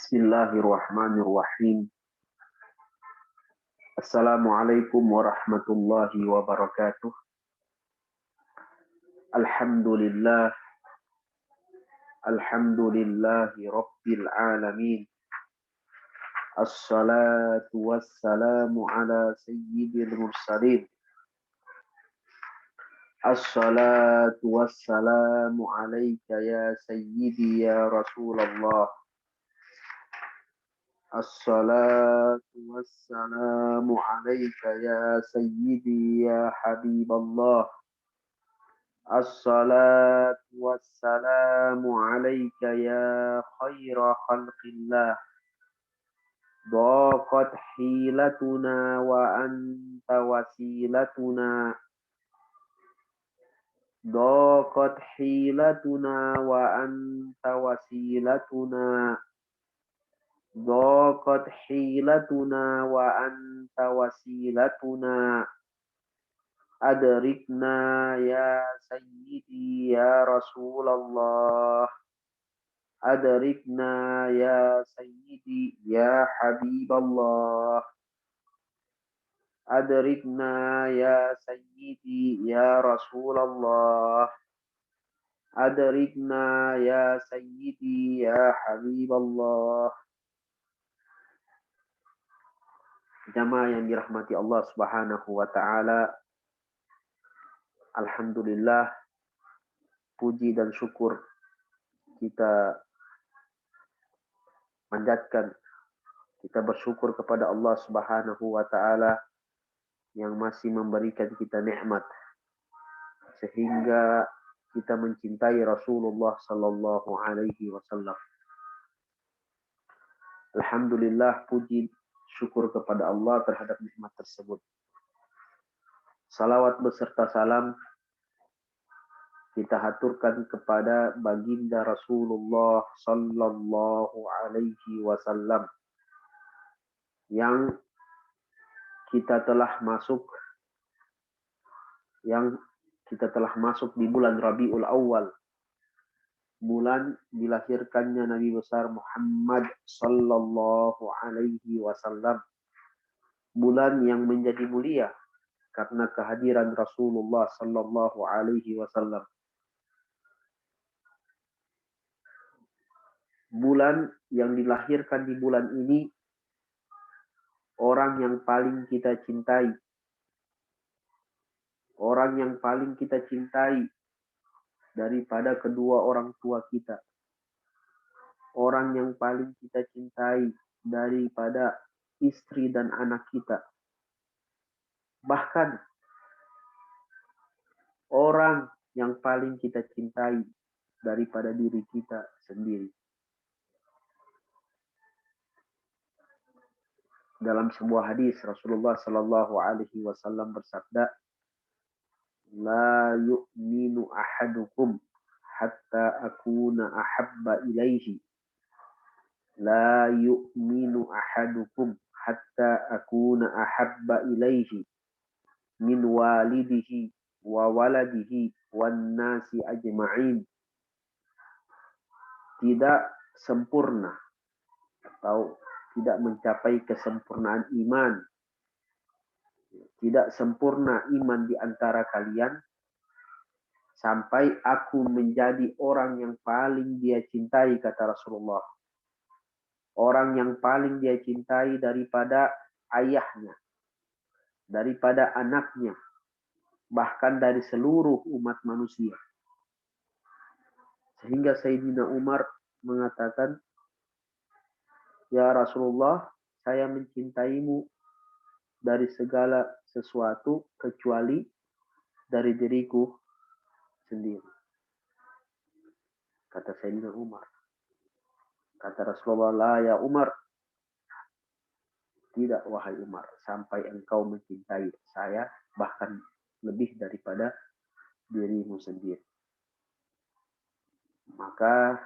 Bismillahirrahmanirrahim. Assalamualaikum warahmatullahi wabarakatuh. Alhamdulillah. Alhamdulillahi rabbil alamin. Assalatu wassalamu ala sayyidil mursalin. Assalatu wassalamu alaika ya sayyidi ya Rasulullah. Assalatu wassalamu alaika ya sayyidi ya Habiballah. Assalatu wassalamu alaika ya khaira khalqillah. Daqat hilatuna wa anta wasilatuna. Daqat hilatuna wa anta wasilatuna. Daqat hilatuna wa anta wasilatuna. Adrikna ya sayyidi ya Rasulullah. Adrikna ya sayyidi ya Habiballah. Adrikna ya sayyidi ya Rasulullah. Adrikna ya sayyidi ya Habiballah. Jamaah yang dirahmati Allah Subhanahu wa taala. Alhamdulillah, puji dan syukur kita panjatkan, kita bersyukur kepada Allah Subhanahu wa taala yang masih memberikan kita nikmat sehingga kita mencintai Rasulullah sallallahu alaihi wasallam. Alhamdulillah, puji syukur kepada Allah terhadap nikmat tersebut. Salawat beserta salam kita haturkan kepada baginda Rasulullah sallallahu alaihi wasallam yang kita telah masuk di bulan Rabiul Awal, bulan dilahirkannya Nabi besar Muhammad sallallahu alaihi wasallam, bulan yang menjadi mulia karena kehadiran Rasulullah sallallahu alaihi wasallam. Bulan yang dilahirkan di bulan ini orang yang paling kita cintai. Orang yang paling kita cintai daripada kedua orang tua kita. Orang yang paling kita cintai daripada istri dan anak kita. Bahkan orang yang paling kita cintai daripada diri kita sendiri. Dalam sebuah hadis Rasulullah sallallahu alaihi wasallam bersabda, "La yu'minu ahadukum hatta akuna ahabba ilaihi. La yu'minu ahadukum hatta akuna ahabba ilaihi min walidihi wa waladihi wan nasi ajma'in." Tidak sempurna atau tidak mencapai kesempurnaan iman. Tidak sempurna iman di antara kalian sampai aku menjadi orang yang paling dia cintai, kata Rasulullah. Orang yang paling dia cintai daripada ayahnya, daripada anaknya, bahkan dari seluruh umat manusia. Sehingga Sayyidina Umar mengatakan, "Ya Rasulullah, saya mencintaimu dari segala sesuatu kecuali dari diriku sendiri." Kata Sayyidina Umar. Kata Rasulullah, "La ya Umar." Tidak wahai Umar, sampai engkau mencintai saya bahkan lebih daripada dirimu sendiri. Maka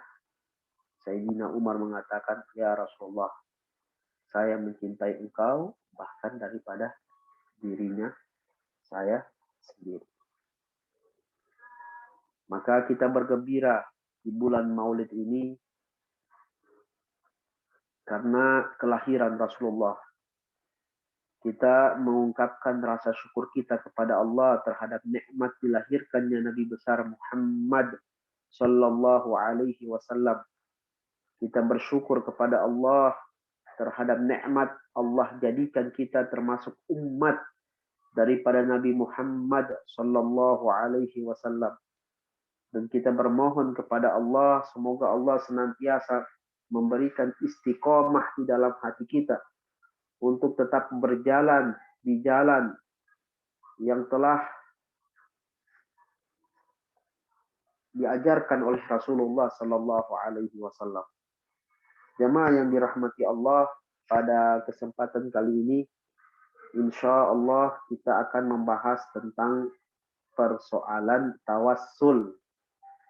Sayyidina Umar mengatakan, "Ya Rasulullah, saya mencintai engkau bahkan daripada dirinya saya sendiri." Maka kita bergembira di bulan Maulid ini karena kelahiran Rasulullah. Kita mengungkapkan rasa syukur kita kepada Allah terhadap nikmat dilahirkannya Nabi besar Muhammad sallallahu alaihi wasallam. Kita bersyukur kepada Allah terhadap nikmat Allah jadikan kita termasuk umat daripada Nabi Muhammad sallallahu alaihi wasallam. Dan kita bermohon kepada Allah semoga Allah senantiasa memberikan istiqomah di dalam hati kita untuk tetap berjalan di jalan yang telah diajarkan oleh Rasulullah sallallahu alaihi wasallam. Jemaah yang dirahmati Allah, pada kesempatan kali ini insya Allah kita akan membahas tentang persoalan tawassul,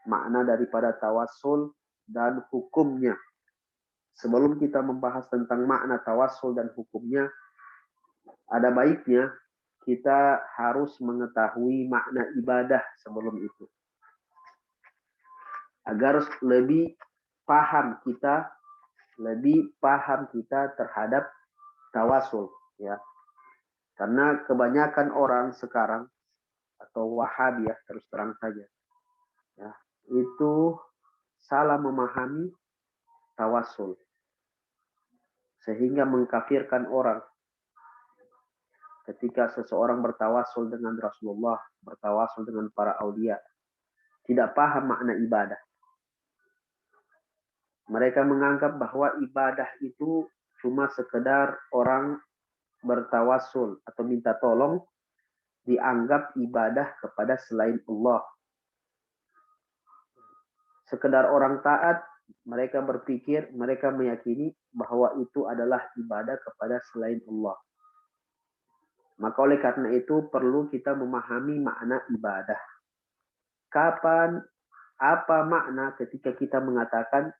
makna daripada tawassul dan hukumnya. Sebelum kita membahas tentang makna tawassul dan hukumnya, ada baiknya kita harus mengetahui makna ibadah sebelum itu. Agar lebih paham kita terhadap tawassul, ya. Karena kebanyakan orang sekarang atau Wahabiyah terus terang saja, ya, itu salah memahami tawassul sehingga mengkafirkan orang. Ketika seseorang bertawassul dengan Rasulullah, bertawassul dengan para aulia, tidak paham makna ibadah. Mereka menganggap bahwa ibadah itu cuma sekedar orang bertawassul atau minta tolong dianggap ibadah kepada selain Allah. Sekedar orang taat, mereka berpikir, mereka meyakini bahwa itu adalah ibadah kepada selain Allah. Maka oleh karena itu perlu kita memahami makna ibadah. Kapan, apa makna ketika kita mengatakan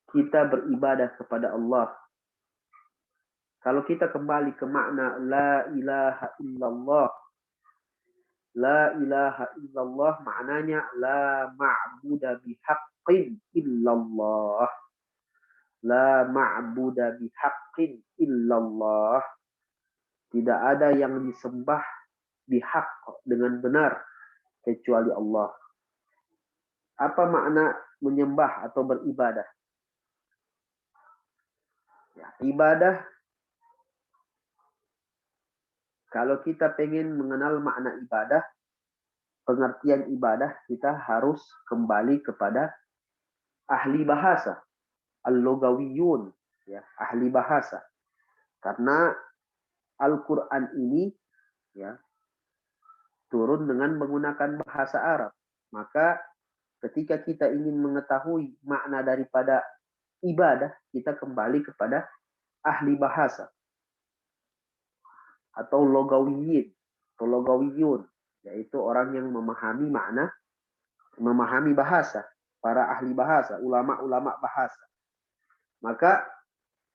kita beribadah kepada Allah? Kalau kita kembali ke makna la ilaha illallah. La ilaha illallah maknanya la ma'buda bihaqqin illallah. La ma'buda bihaqqin illallah. Tidak ada yang disembah bihaq dengan benar kecuali Allah. Apa makna menyembah atau beribadah? Ya, ibadah, kalau kita pengen mengenal makna ibadah, pengertian ibadah, kita harus kembali kepada ahli bahasa, al-lugawiyun, ya, ahli bahasa. Karena Al-Quran ini, ya, turun dengan menggunakan bahasa Arab. Maka ketika kita ingin mengetahui makna daripada ibadah, kita kembali kepada ahli bahasa atau logawiyin atau logawiyun, yaitu orang yang memahami makna, memahami bahasa, para ahli bahasa, ulama-ulama bahasa. Maka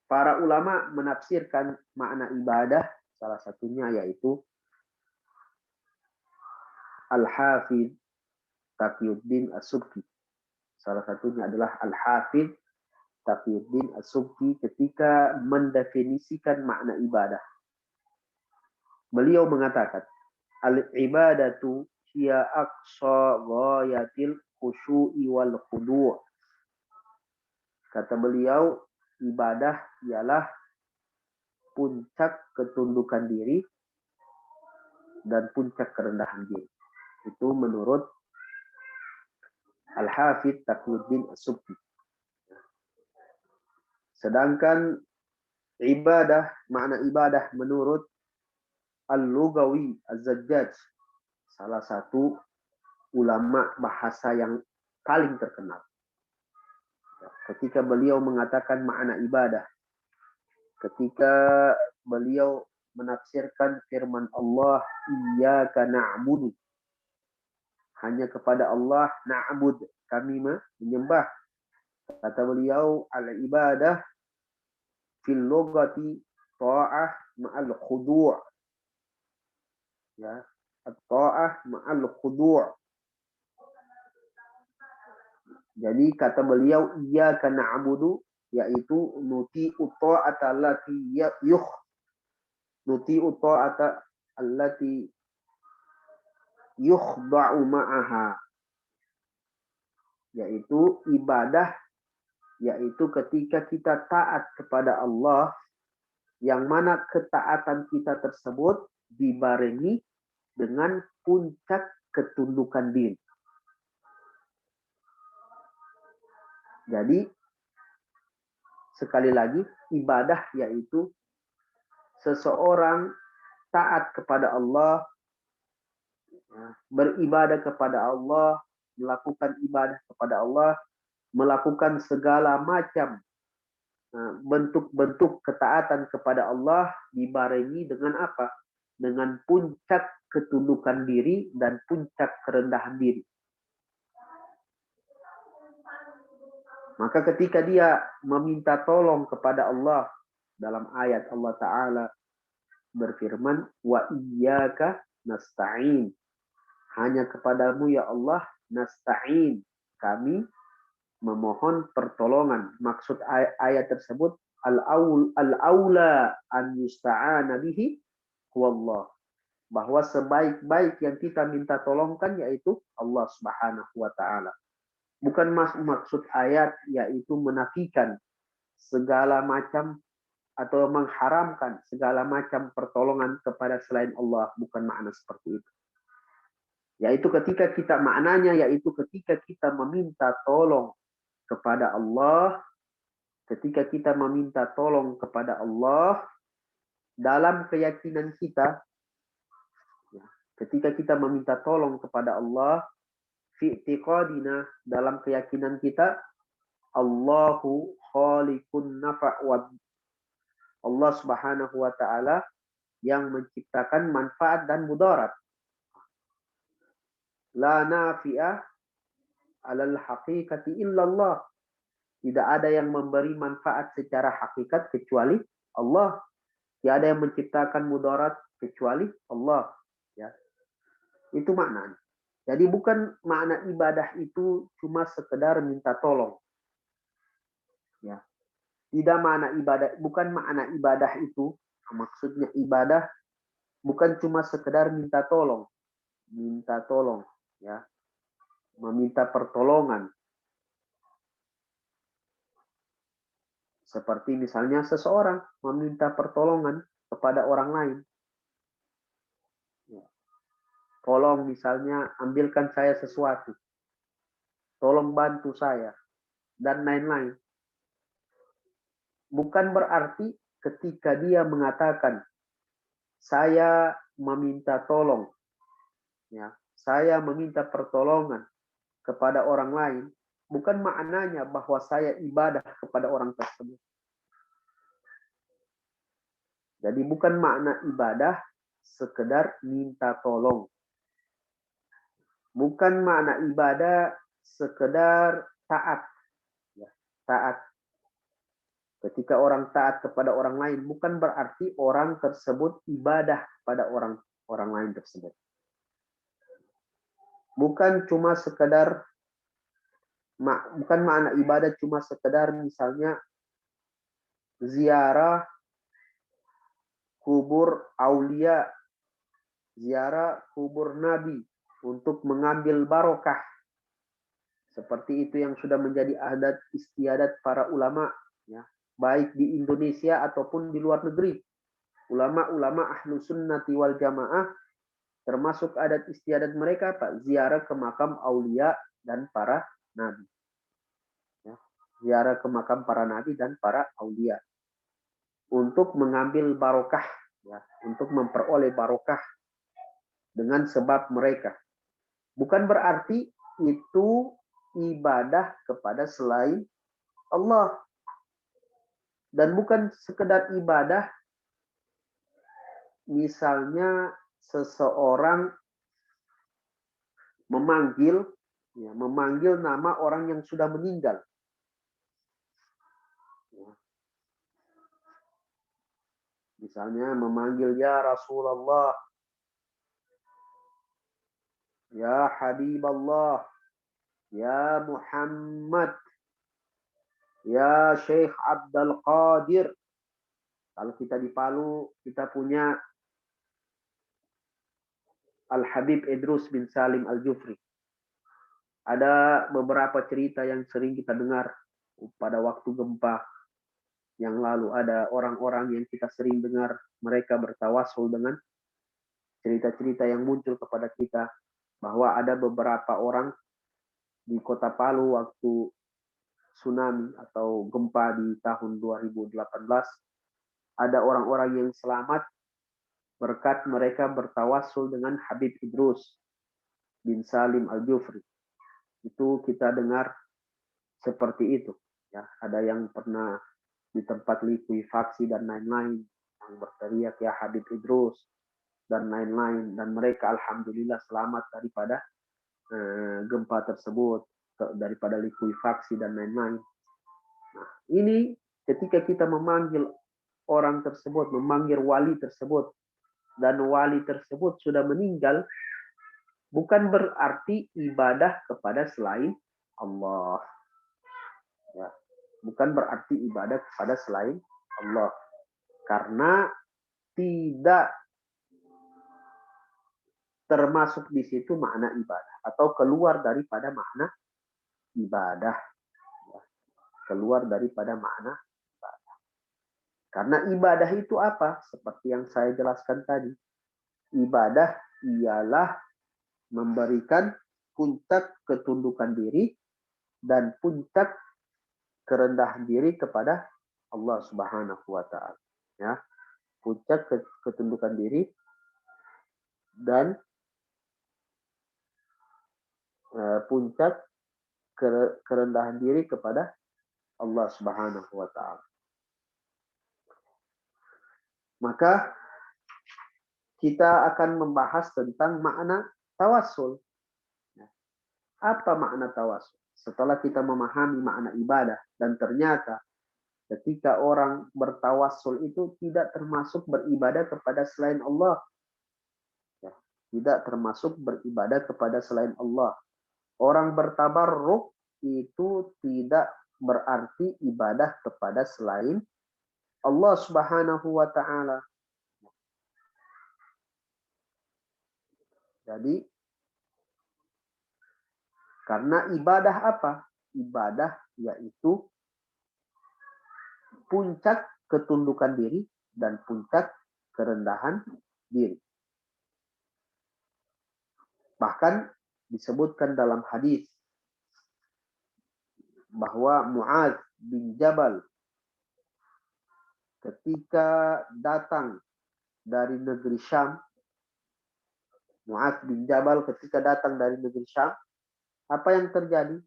para ulama menafsirkan makna ibadah, salah satunya yaitu Al-Hafidh Taqiyuddin As-Subki. Salah satunya adalah Al-Hafidh Taqiyuddin As-Subki ketika mendefinisikan makna ibadah. Beliau mengatakan, al-ibadatu hiya aqsa ghayatil khusyu'i wal khudu'. Kata beliau, ibadah ialah puncak ketundukan diri dan puncak kerendahan diri. Itu menurut Al-Hafidh Taqiyuddin As-Subki. Sedangkan ibadah, makna ibadah menurut Al-Lughawi Az-Zajjaj, salah satu ulama bahasa yang paling terkenal. Ketika beliau mengatakan makna ibadah, ketika beliau menafsirkan firman Allah, iyyaka na'budu, hanya kepada Allah na'bud, kami menyembah. Kata beliau, al-ibadah fil lughati ta'ah ma'al khudu'. Ya, at-ta'ah ma'al khudu'. Jadi kata beliau, iyyaka na'budu yaitu nuti ta'ata allati nuti ta'ata allati yukhda'u ma'aha, yaitu ibadah, yaitu ketika kita taat kepada Allah, yang mana ketaatan kita tersebut dibarengi dengan puncak ketundukan diri. Jadi sekali lagi, ibadah yaitu seseorang taat kepada Allah, beribadah kepada Allah, melakukan ibadah kepada Allah, melakukan segala macam bentuk-bentuk ketaatan kepada Allah dibarengi dengan apa? Dengan puncak ketundukan diri dan puncak kerendahan diri. Maka ketika dia meminta tolong kepada Allah, dalam ayat Allah Ta'ala berfirman, wa iyyaka nasta'in. Hanya kepadamu ya Allah nasta'in, kami memohon pertolongan. Maksud ayat tersebut, al-aula an yusta'ana bihi huwallah. Bahwa sebaik-baik yang kita minta tolongkan yaitu Allah Subhanahu wa Ta'ala. Bukan maksud ayat yaitu menafikan segala macam atau mengharamkan segala macam pertolongan kepada selain Allah. Bukan makna seperti itu. Yaitu ketika kita maknanya yaitu ketika kita meminta tolong kepada Allah, ketika kita meminta tolong kepada Allah dalam keyakinan kita, ketika kita meminta tolong kepada Allah fi i'tiqadina, dalam keyakinan kita, Allahu khaliqun nafa' wa, Allah Subhanahu wa Ta'ala yang menciptakan manfaat dan mudarat. La nafi'ah alal haqiqati illallah. Tidak ada yang memberi manfaat secara hakikat kecuali Allah. Tidak ada yang menciptakan mudarat kecuali Allah. Ya. Itu maknanya. Jadi bukan makna ibadah itu cuma sekedar minta tolong. Ya. Tidak makna ibadah, bukan makna ibadah itu, maksudnya ibadah bukan cuma sekedar minta tolong. Minta tolong, ya. Meminta pertolongan. Seperti misalnya seseorang meminta pertolongan kepada orang lain. Tolong misalnya ambilkan saya sesuatu. Tolong bantu saya. Dan lain-lain. Bukan berarti ketika dia mengatakan, saya meminta tolong. Ya, saya meminta pertolongan kepada orang lain. Bukan maknanya bahwa saya ibadah kepada orang tersebut. Jadi bukan makna ibadah sekedar minta tolong. Bukan makna ibadah sekedar taat. Ya, taat. Ketika orang taat kepada orang lain, bukan berarti orang tersebut ibadah pada orang lain tersebut. Bukan cuma sekedar, bukan makna ibadah cuma sekedar misalnya ziarah kubur aulia, ziarah kubur nabi, untuk mengambil barokah. Seperti itu yang sudah menjadi adat istiadat para ulama, ya, baik di Indonesia ataupun di luar negeri. Ulama-ulama ahlu sunnati wal jamaah, termasuk adat istiadat mereka, Pak, ziarah ke makam aulia dan para nabi. Ya, ziarah ke makam para nabi dan para aulia. Untuk mengambil barokah, ya, untuk memperoleh barokah dengan sebab mereka. Bukan berarti itu ibadah kepada selain Allah. Dan bukan sekedar ibadah, misalnya seseorang memanggil nama orang yang sudah meninggal. Misalnya memanggil ya Rasulullah, ya Habiballah, ya Muhammad. Ya Syekh Abdul Qadir. Kalau kita di Palu, kita punya Al-Habib Idrus bin Salim Al-Jufri. Ada beberapa cerita yang sering kita dengar pada waktu gempa yang lalu. Ada orang-orang yang kita sering dengar mereka bertawasul dengan cerita-cerita yang muncul kepada kita. Bahwa ada beberapa orang di kota Palu waktu tsunami atau gempa di tahun 2018. Ada orang-orang yang selamat berkat mereka bertawasul dengan Habib Idrus bin Salim Al-Jufri. Itu kita dengar seperti itu. Ya, ada yang pernah di tempat likuifaksi dan lain-lain yang berteriak ya Habib Idrus dan lain-lain, dan mereka alhamdulillah selamat daripada gempa tersebut, daripada likuifaksi dan lain-lain. Nah, ini ketika kita memanggil orang tersebut, memanggil wali tersebut, dan wali tersebut sudah meninggal, bukan berarti ibadah kepada selain Allah. Ya, bukan berarti ibadah kepada selain Allah. Karena tidak termasuk di situ makna ibadah. Atau keluar daripada makna ibadah. Ya, keluar daripada makna ibadah. Karena ibadah itu apa? Seperti yang saya jelaskan tadi. Ibadah ialah memberikan puncak ketundukan diri dan puncak kerendahan diri kepada Allah Subhanahu wa taala. Ya. Puncak ketundukan diri dan puncak kerendahan diri kepada Allah Subhanahu wa taala. Maka kita akan membahas tentang makna tawassul. Apa makna tawassul? Setelah kita memahami makna ibadah dan ternyata ketika orang bertawassul itu tidak termasuk beribadah kepada selain Allah. Ya, tidak termasuk beribadah kepada selain Allah. Orang bertabarruk itu tidak berarti ibadah kepada selain Allah Subhanahu wa taala. Jadi karena ibadah apa? Ibadah yaitu puncak ketundukan diri dan puncak kerendahan diri. Bahkan disebutkan dalam hadis bahwa Mu'adz bin Jabal ketika datang dari negeri Syam, Mu'adz bin Jabal ketika datang dari negeri Syam, apa yang terjadi?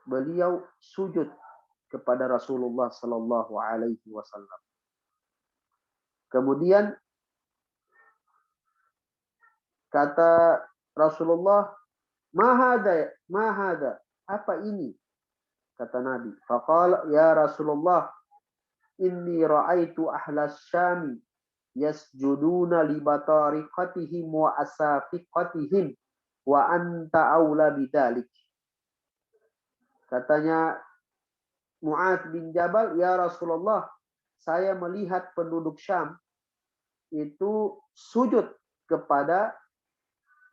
Beliau sujud kepada Rasulullah Sallallahu Alaihi Wasallam. Kemudian kata Rasulullah, mahada, apa ini? Kata Nabi, faqala ya Rasulullah, inni ra'aitu ahlas syami yasjuduna li batariqatihim wa asafiqatihim wa anta aula bidzalik. Katanya Mu'adz bin Jabal, ya Rasulullah, saya melihat penduduk Syam itu sujud kepada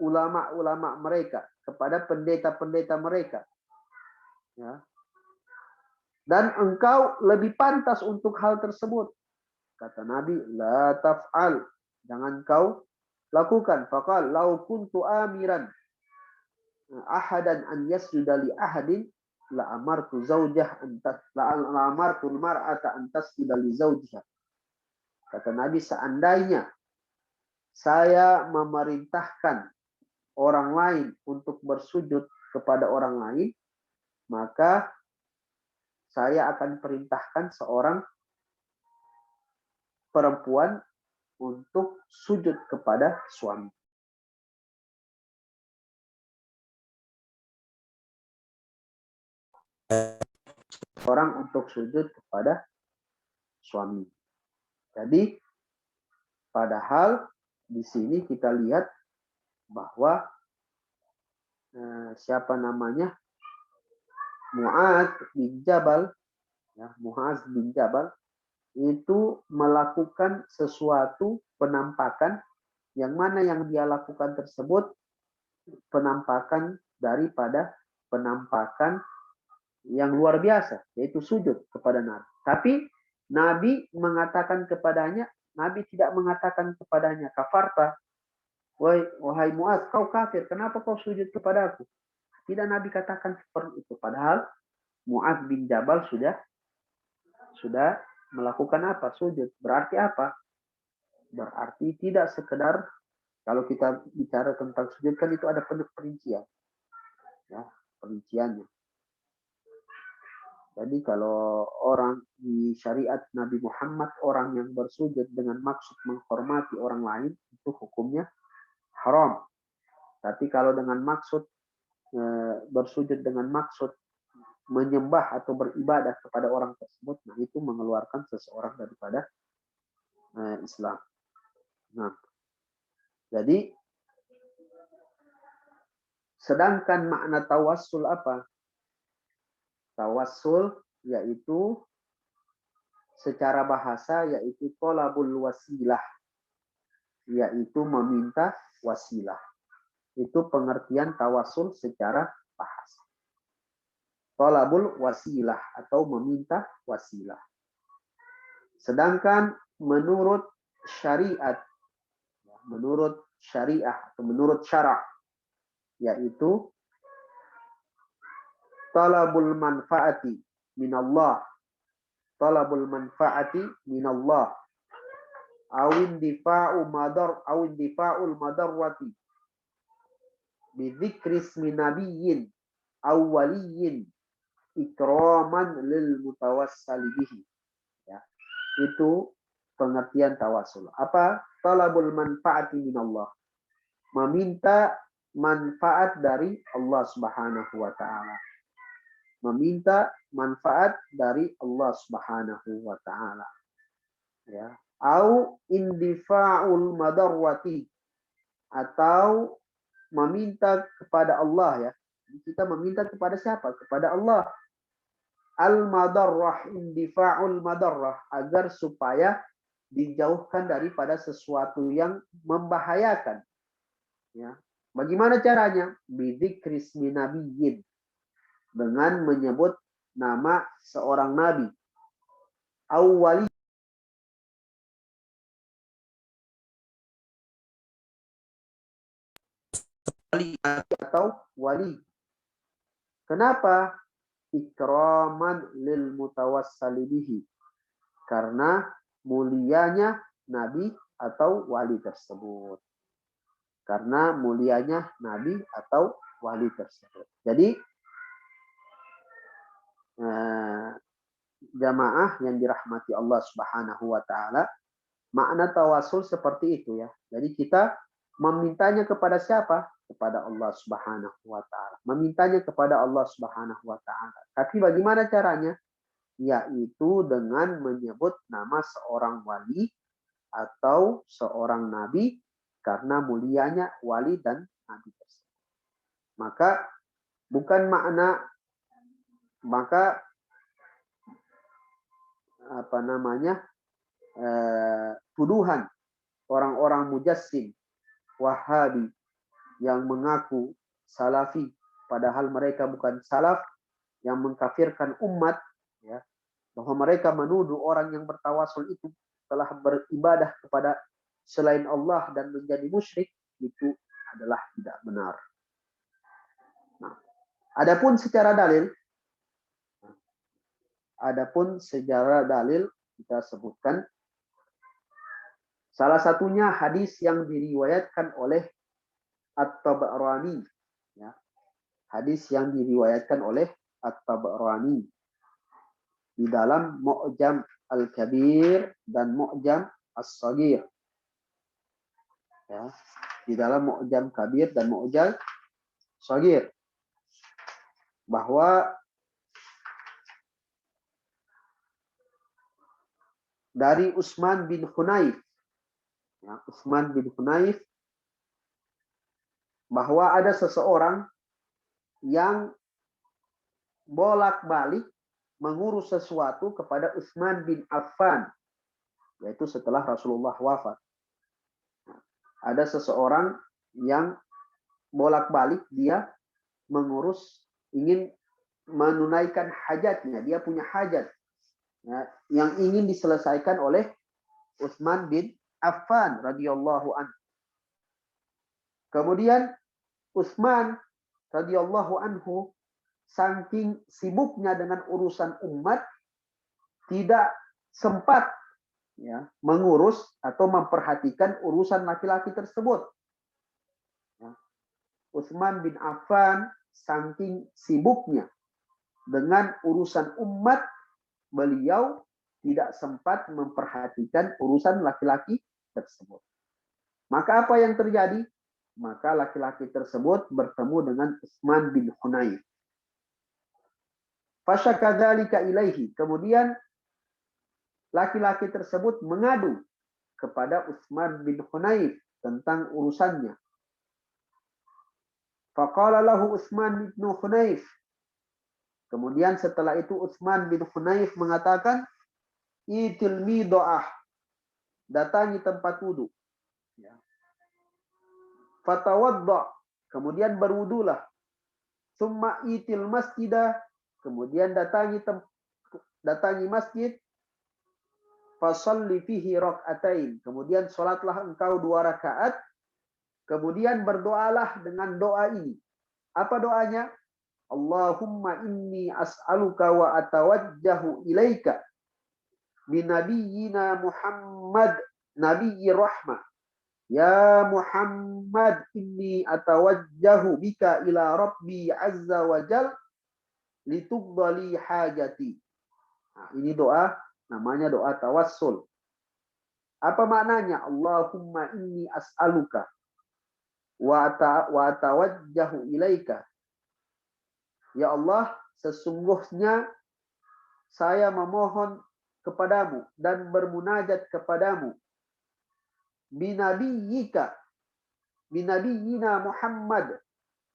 ulama-ulama mereka, kepada pendeta-pendeta mereka. Ya. Dan engkau lebih pantas untuk hal tersebut. Kata Nabi, la taf'al. Jangan kau lakukan. Faqal, lau kuntu amiran ahadan an yasjuda li ahadin la amartu zaujah la amartu mar'ata an tasjuda li zaujiha. Kata Nabi, seandainya saya memerintahkan orang lain untuk bersujud kepada orang lain, maka saya akan perintahkan seorang perempuan untuk sujud kepada suami. Orang untuk sujud kepada suami. Jadi, padahal di sini kita lihat bahwa siapa namanya Mu'adz bin Jabal, ya, Mu'adz bin Jabal itu melakukan sesuatu penampakan yang mana yang dia lakukan tersebut penampakan daripada penampakan yang luar biasa, yaitu sujud kepada Nabi. Tapi Nabi mengatakan kepadanya, Nabi tidak mengatakan kepadanya, kafarta, wahai Mu'adz, kau kafir, kenapa kau sujud kepada aku? Tidak Nabi katakan seperti itu. Padahal Mu'adz bin Jabal sudah melakukan apa? Sujud. Berarti apa? Berarti tidak sekedar, kalau kita bicara tentang sujud kan itu ada perincian. Ya, perinciannya. Jadi kalau orang di syariat Nabi Muhammad, orang yang bersujud dengan maksud menghormati orang lain, itu hukumnya haram. Tapi kalau dengan maksud bersujud dengan maksud menyembah atau beribadah kepada orang tersebut, nah itu mengeluarkan seseorang daripada Islam. Nah, jadi sedangkan makna tawassul apa? Tawassul yaitu secara bahasa yaitu tolabul wasilah, yaitu meminta wasilah. Itu pengertian tawassul secara bahasa. Tolabul wasilah atau meminta wasilah. Sedangkan menurut syariat atau menurut syarak, yaitu talabul manfaati minallah, talabul manfaati minallah, awin difa'ul madarrati bidzikri ismi nabiyyin awwaliyin ikraman lil mutawassal bihi. Ya, itu pengertian tawassul. Apa? Talabul manfaati minallah, meminta manfaat dari Allah Subhanahu wa taala. Meminta manfaat dari Allah Subhanahu wa taala. Ya. Au indifa'ul madarrati, atau meminta kepada Allah, ya. Kita meminta kepada siapa? Kepada Allah. Al-madarrah, indifa'ul madarrah, agar supaya dijauhkan daripada sesuatu yang membahayakan. Ya. Bagaimana caranya? Bidzikri ismi nabiyyin, dengan menyebut nama seorang nabi. Awwali, atau wali. Kenapa? Ikraman lil mutawassali bihi, karena mulianya nabi atau wali tersebut. Karena mulianya nabi atau wali tersebut. Jadi jamaah yang dirahmati Allah Subhanahu wa taala, makna tawasul seperti itu, ya. Jadi kita memintanya kepada siapa? Kepada Allah Subhanahu wa taala. Memintanya kepada Allah Subhanahu wa taala. Tapi bagaimana caranya? Yaitu dengan menyebut nama seorang wali atau seorang nabi, karena mulianya wali dan nabi tersebut. Maka bukan makna, maka apa namanya, tuduhan orang-orang mujassim Wahabi yang mengaku salafi padahal mereka bukan salaf, yang mengkafirkan umat, ya, bahwa mereka menuduh orang yang bertawasul itu telah beribadah kepada selain Allah dan menjadi musyrik, itu adalah tidak benar. Nah, adapun secara dalil kita sebutkan salah satunya hadis yang diriwayatkan oleh At-Tabarani, ya. Hadis yang diriwayatkan oleh At-Tabarani di dalam Mu'jam Al-Kabir dan Mu'jam As-Saghir. Ya, di dalam Mu'jam Kabir dan Mu'jam Saghir, bahwa dari Utsman bin Hunayf, ya, Utsman bin Hunayf, bahwa ada seseorang yang bolak-balik mengurus sesuatu kepada Utsman bin Affan, yaitu setelah Rasulullah wafat. Ada seseorang yang bolak-balik dia mengurus, ingin menunaikan hajatnya, dia punya hajat ya, yang ingin diselesaikan oleh Utsman bin Affan radhiyallahu anhu. Kemudian Utsman radhiyallahu anhu saking sibuknya dengan urusan umat tidak sempat ya mengurus atau memperhatikan urusan laki-laki tersebut. Ya. Utsman bin Affan saking sibuknya dengan urusan umat, beliau tidak sempat memperhatikan urusan laki-laki tersebut. Maka apa yang terjadi? Maka laki-laki tersebut bertemu dengan Utsman bin Hunayf. Fasyakadzalika ilaihi. Kemudian laki-laki tersebut mengadu kepada Utsman bin Hunayf tentang urusannya. Faqala lahu Utsman bin Hunayf. Kemudian setelah itu Utsman bin Hunayf mengatakan, itil midoah, datangi tempat wudu. Ya. Fatawadda, kemudian berwudulah. Summa itil masjidah, kemudian datangi masjid. Fasalli fihi rak'atain, kemudian salatlah engkau 2 rakaat, kemudian berdoalah dengan doa ini. Apa doanya? Allahumma inni as'aluka wa atawajjahu ilaika binabiyyina Muhammad nabiyyi rahmah. Ya Muhammad inni atawajjahu bika ila Rabbi azza wa jal litughdali hajati. Nah, ini doa namanya doa tawassul. Apa maknanya? Allahumma inni as'aluka wa atawajjahu ilaika. Ya Allah, sesungguhnya saya memohon kepadamu dan bermunajat kepadamu binabiyyika, binabiyyina Muhammad,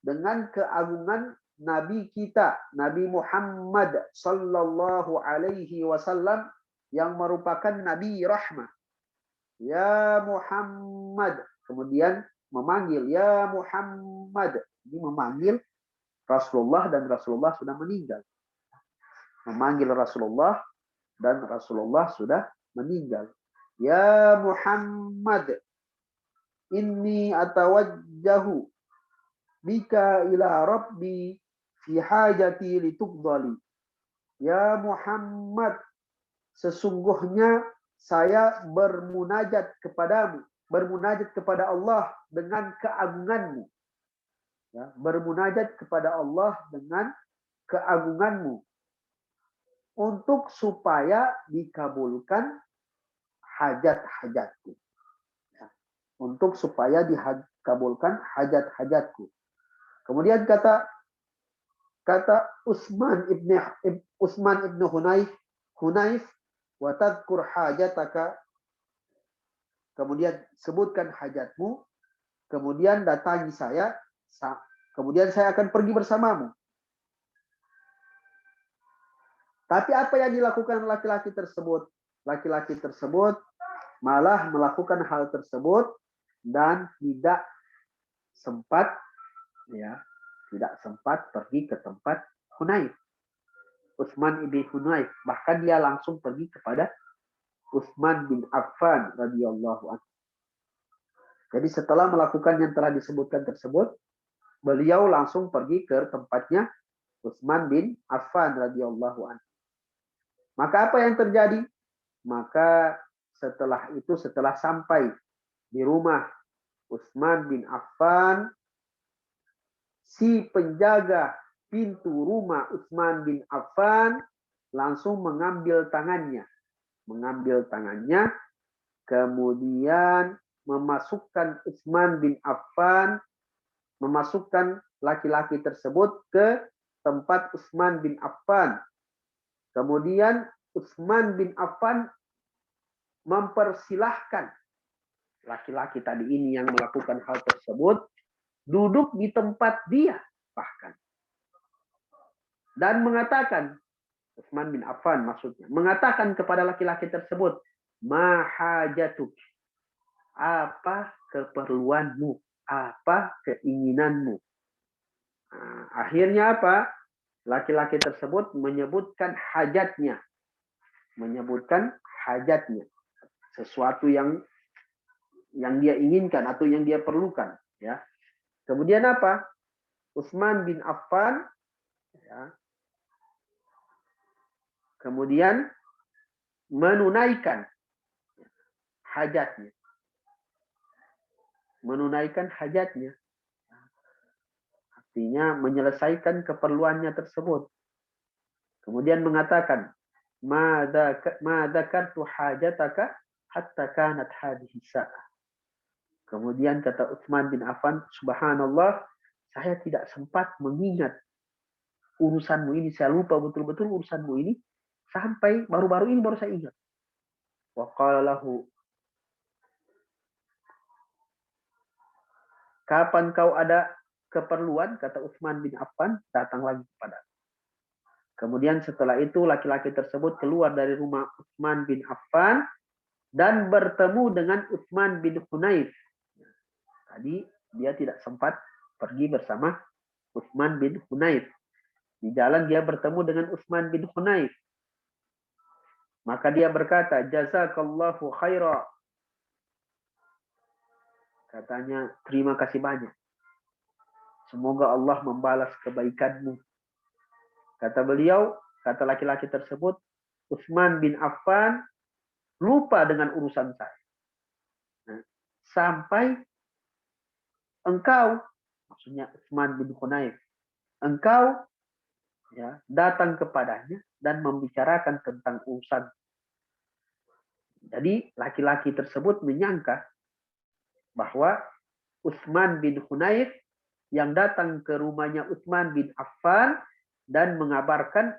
dengan keagungan Nabi kita, Nabi Muhammad sallallahu alaihi wasallam, yang merupakan Nabi Rahmah. Ya Muhammad. Kemudian memanggil, Ya Muhammad. Ini memanggil Rasulullah dan Rasulullah sudah meninggal. Memanggil Rasulullah dan Rasulullah sudah meninggal. Ya Muhammad. Inni atawajjahu bika ila Rabbi fi hajati litughdali. Ya Muhammad, sesungguhnya saya bermunajat kepadamu, bermunajat kepada Allah dengan keagunganmu. Ya, bermunajat kepada Allah dengan keagunganmu untuk supaya dikabulkan hajat-hajatku. Ya, untuk supaya dikabulkan hajat-hajatku. Kemudian kata Utsman ibn Hunayf, wa tadhkur hajataka, kemudian sebutkan hajatmu, kemudian datangi saya, kemudian saya akan pergi bersamamu. Tapi apa yang dilakukan laki-laki tersebut? Laki-laki tersebut malah melakukan hal tersebut dan tidak sempat pergi ke tempat Hunayf. Utsman ibn Hunayf, bahkan dia langsung pergi kepada Utsman bin Affan radhiyallahu anhu. Jadi setelah melakukan yang telah disebutkan tersebut, beliau langsung pergi ke tempatnya Utsman bin Affan radhiyallahu anhu. Maka apa yang terjadi? Maka setelah sampai di rumah Utsman bin Affan, si penjaga pintu rumah Utsman bin Affan langsung mengambil tangannya, kemudian memasukkan Utsman bin Affan, memasukkan laki-laki tersebut ke tempat Utsman bin Affan. Kemudian Utsman bin Affan mempersilahkan laki-laki tadi ini yang melakukan hal tersebut duduk di tempat dia bahkan. dan mengatakan, Utsman bin Affan maksudnya, mengatakan kepada laki-laki tersebut, ma hajatuk, apa keperluanmu, apa keinginanmu. Nah, akhirnya apa? Laki-laki tersebut menyebutkan hajatnya, sesuatu yang dia inginkan atau yang dia perlukan, ya. Kemudian apa? Utsman bin Affan, ya, kemudian menunaikan hajatnya, artinya menyelesaikan keperluannya tersebut. Kemudian mengatakan, ma dzakartu hajataka hatta kanat hadhihi sa'ah. Kemudian kata Utsman bin Affan, subhanallah, saya tidak sempat mengingat urusanmu ini, saya lupa betul-betul urusanmu ini, sampai baru-baru ini baru saya ingat. Wa qala lahu, kapan kau ada keperluan, kata Utsman bin Affan, datang lagi kepada. Kemudian setelah itu laki-laki tersebut keluar dari rumah Utsman bin Affan dan bertemu dengan Utsman bin Hunayf. Tadi dia tidak sempat pergi bersama Utsman bin Hunayf. Di jalan dia bertemu dengan Utsman bin Hunayf. Maka dia berkata, jazakallahu khaira. Katanya, terima kasih banyak. Semoga Allah membalas kebaikanmu. Kata beliau, kata laki-laki tersebut, Utsman bin Affan lupa dengan urusan saya. Nah, sampai engkau, maksudnya Utsman bin Hunayf, engkau ya datang kepadanya dan membicarakan tentang urusan. Jadi laki-laki tersebut menyangka bahwa Utsman bin Hunayf yang datang ke rumahnya Utsman bin Affan dan mengabarkan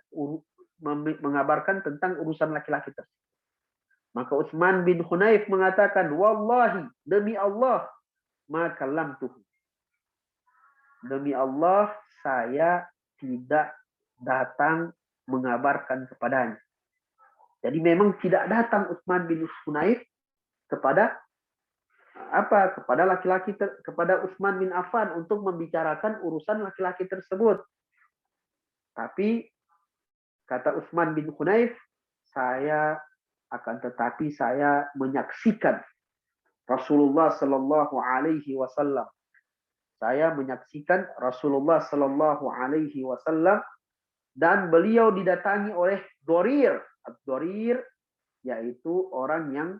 tentang urusan laki-laki tersebut. Maka Utsman bin Hunayf mengatakan, wallahi, demi Allah, ma kallamtuhu. Demi Allah, saya tidak datang mengabarkan kepadanya. Jadi memang tidak datang Utsman bin Hunayf kepada kepada Utsman bin Affan untuk membicarakan urusan laki-laki tersebut. Tapi kata Utsman bin Hunayf, saya menyaksikan Rasulullah Sallallahu Alaihi Wasallam. Saya menyaksikan Rasulullah Sallallahu Alaihi Wasallam dan beliau didatangi oleh Dorir. Dorir yaitu orang yang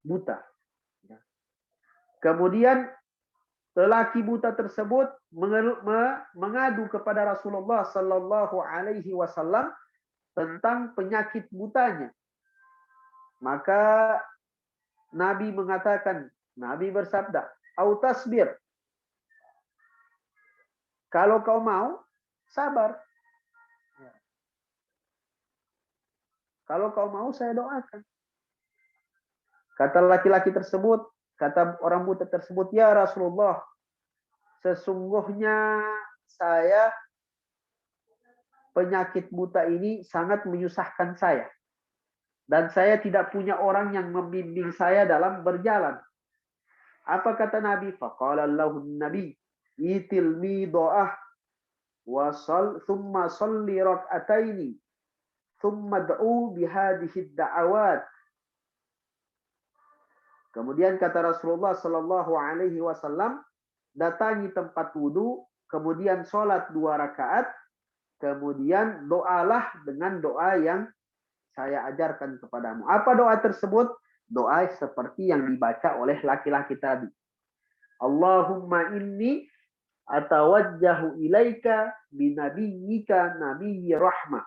buta. Kemudian lelaki buta tersebut mengadu kepada Rasulullah Sallallahu Alaihi Wasallam tentang penyakit butanya. Maka Nabi bersabda, "Au tasbir." Kalau kau mau, sabar. Kalau kau mau, saya doakan. Kata laki-laki tersebut, kata orang buta tersebut, ya Rasulullah, sesungguhnya saya penyakit buta ini sangat menyusahkan saya. Dan saya tidak punya orang yang membimbing saya dalam berjalan. Apa kata Nabi? Faqala lahu Nabi, itil mi do'ah thumma salli rak'ataini thumma da'u bihadihi da'awat. Kemudian kata Rasulullah Sallallahu Alaihi Wasallam, datangi tempat wudu, kemudian sholat 2 rakaat, kemudian doalah dengan doa yang saya ajarkan kepadamu. Apa doa tersebut? Doa seperti yang dibaca oleh laki-laki tadi. Allahumma inni atawajjahu ilaika binabiyyika nabiyyi rahmah.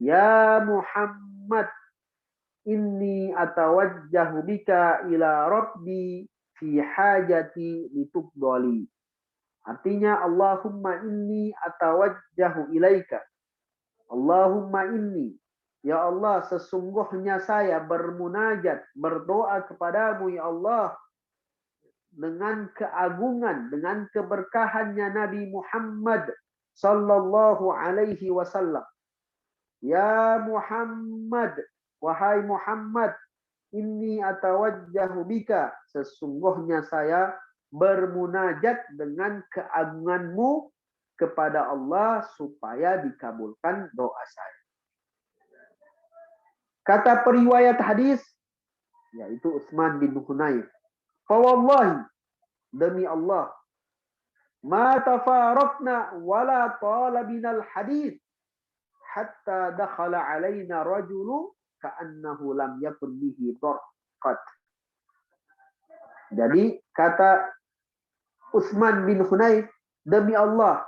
Ya Muhammad, inni atawajjahu bika ila rabbi fi hajati litubdali. Artinya, Allahumma inni atawajjahu ilaika. Allahumma inni, ya Allah, sesungguhnya saya bermunajat, berdoa kepadamu, ya Allah, dengan keagungan, dengan keberkahannya Nabi Muhammad sallallahu alaihi wasallam, ya Muhammad, wahai Muhammad, inni atawajjahu bika, sesungguhnya saya bermunajat dengan keagunganmu kepada Allah supaya dikabulkan doa saya. Kata periwayat hadis, yaitu Utsman bin Hunayf, fawallahi, demi Allah, ma tafaraqna wala talabinal hadis hatta dakhala alaina rajulu ka'annahu lam yakun bihi darqat. Jadi kata Utsman bin Hunayf, demi Allah,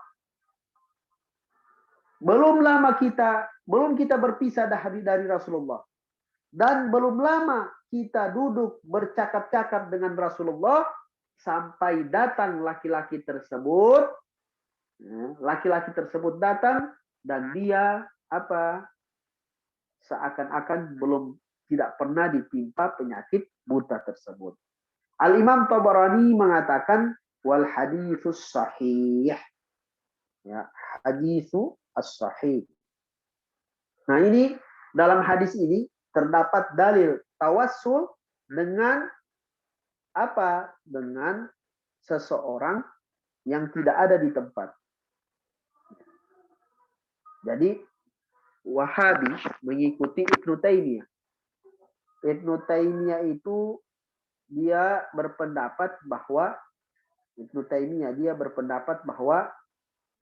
belum kita berpisah dari Rasulullah, dan belum lama kita duduk bercakap-cakap dengan Rasulullah sampai datang laki-laki tersebut. Laki-laki tersebut datang dan dia seakan-akan tidak pernah ditimpa penyakit buta tersebut. Al-Imam Tabarani mengatakan wal haditsus sahih. Ya, haditsu as-sahih. Nah, ini dalam hadis ini terdapat dalil tawassul dengan dengan seseorang yang tidak ada di tempat. Jadi Wahabi mengikuti Ibnu Taimiyah. Ibnu Taimiyah itu dia berpendapat bahwa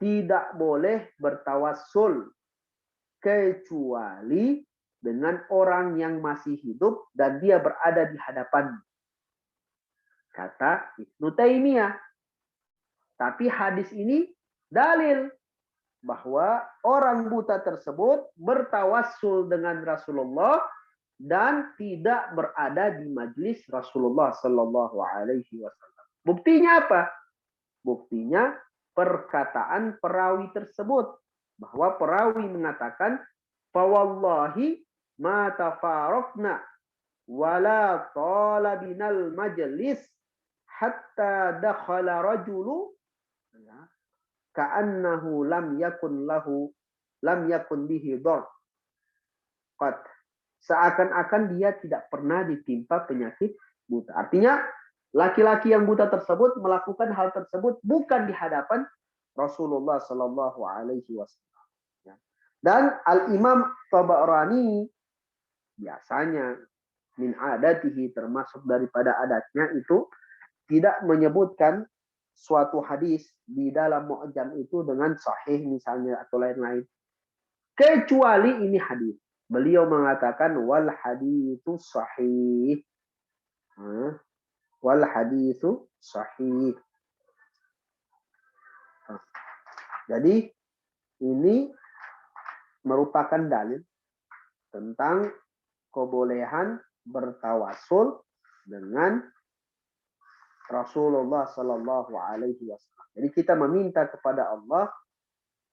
tidak boleh bertawassul kecuali dengan orang yang masih hidup dan dia berada di hadapan. Kata Ibnu Taimiyah. Tapi hadis ini dalil bahwa orang buta tersebut bertawassul dengan Rasulullah dan tidak berada di majlis Rasulullah Sallallahu Alaihi Wasallam. Buktinya apa? Buktinya perkataan perawi tersebut, bahwa perawi mengatakan, fawallahi ma tafaraqna wala talabinal majlis hatta dakhala rajulu ka'annahu lam yakun bihi darqat. Seakan-akan dia tidak pernah ditimpa penyakit buta. Artinya laki-laki yang buta tersebut melakukan hal tersebut bukan di hadapan Rasulullah Sallallahu Alaihi Wasallam. Dan Al-Imam Tabarani biasanya min adatihi, termasuk daripada adatnya itu tidak menyebutkan suatu hadis di dalam mu'jam itu dengan sahih misalnya atau lain-lain, kecuali ini hadis. Beliau mengatakan wal haditsu sahih. Wal haditsu sahih. Jadi ini merupakan dalil tentang kebolehan bertawassul dengan Rasulullah Sallallahu Alaihi Wasallam. Jadi kita meminta kepada Allah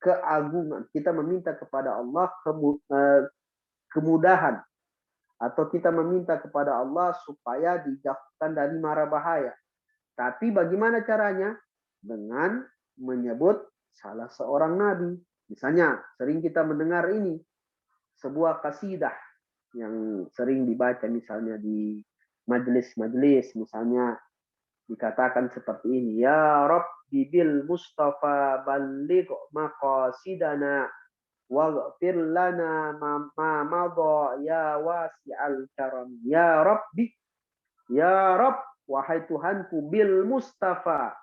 keagungan, kita meminta kepada Allah kemudahan, atau kita meminta kepada Allah supaya dijauhkan dari mara bahaya. Tapi bagaimana caranya? Dengan menyebut salah seorang nabi. Misalnya sering kita mendengar ini, sebuah kasidah yang sering dibaca misalnya di majelis-majelis, misalnya dikatakan seperti ini, ya Rabbi bil Mustafa balligh maqasidana waghfir lana ma madha ya wasi'al karam. Ya Rabbi, ya Rabb, wahai Tuhanku, bil Mustafa,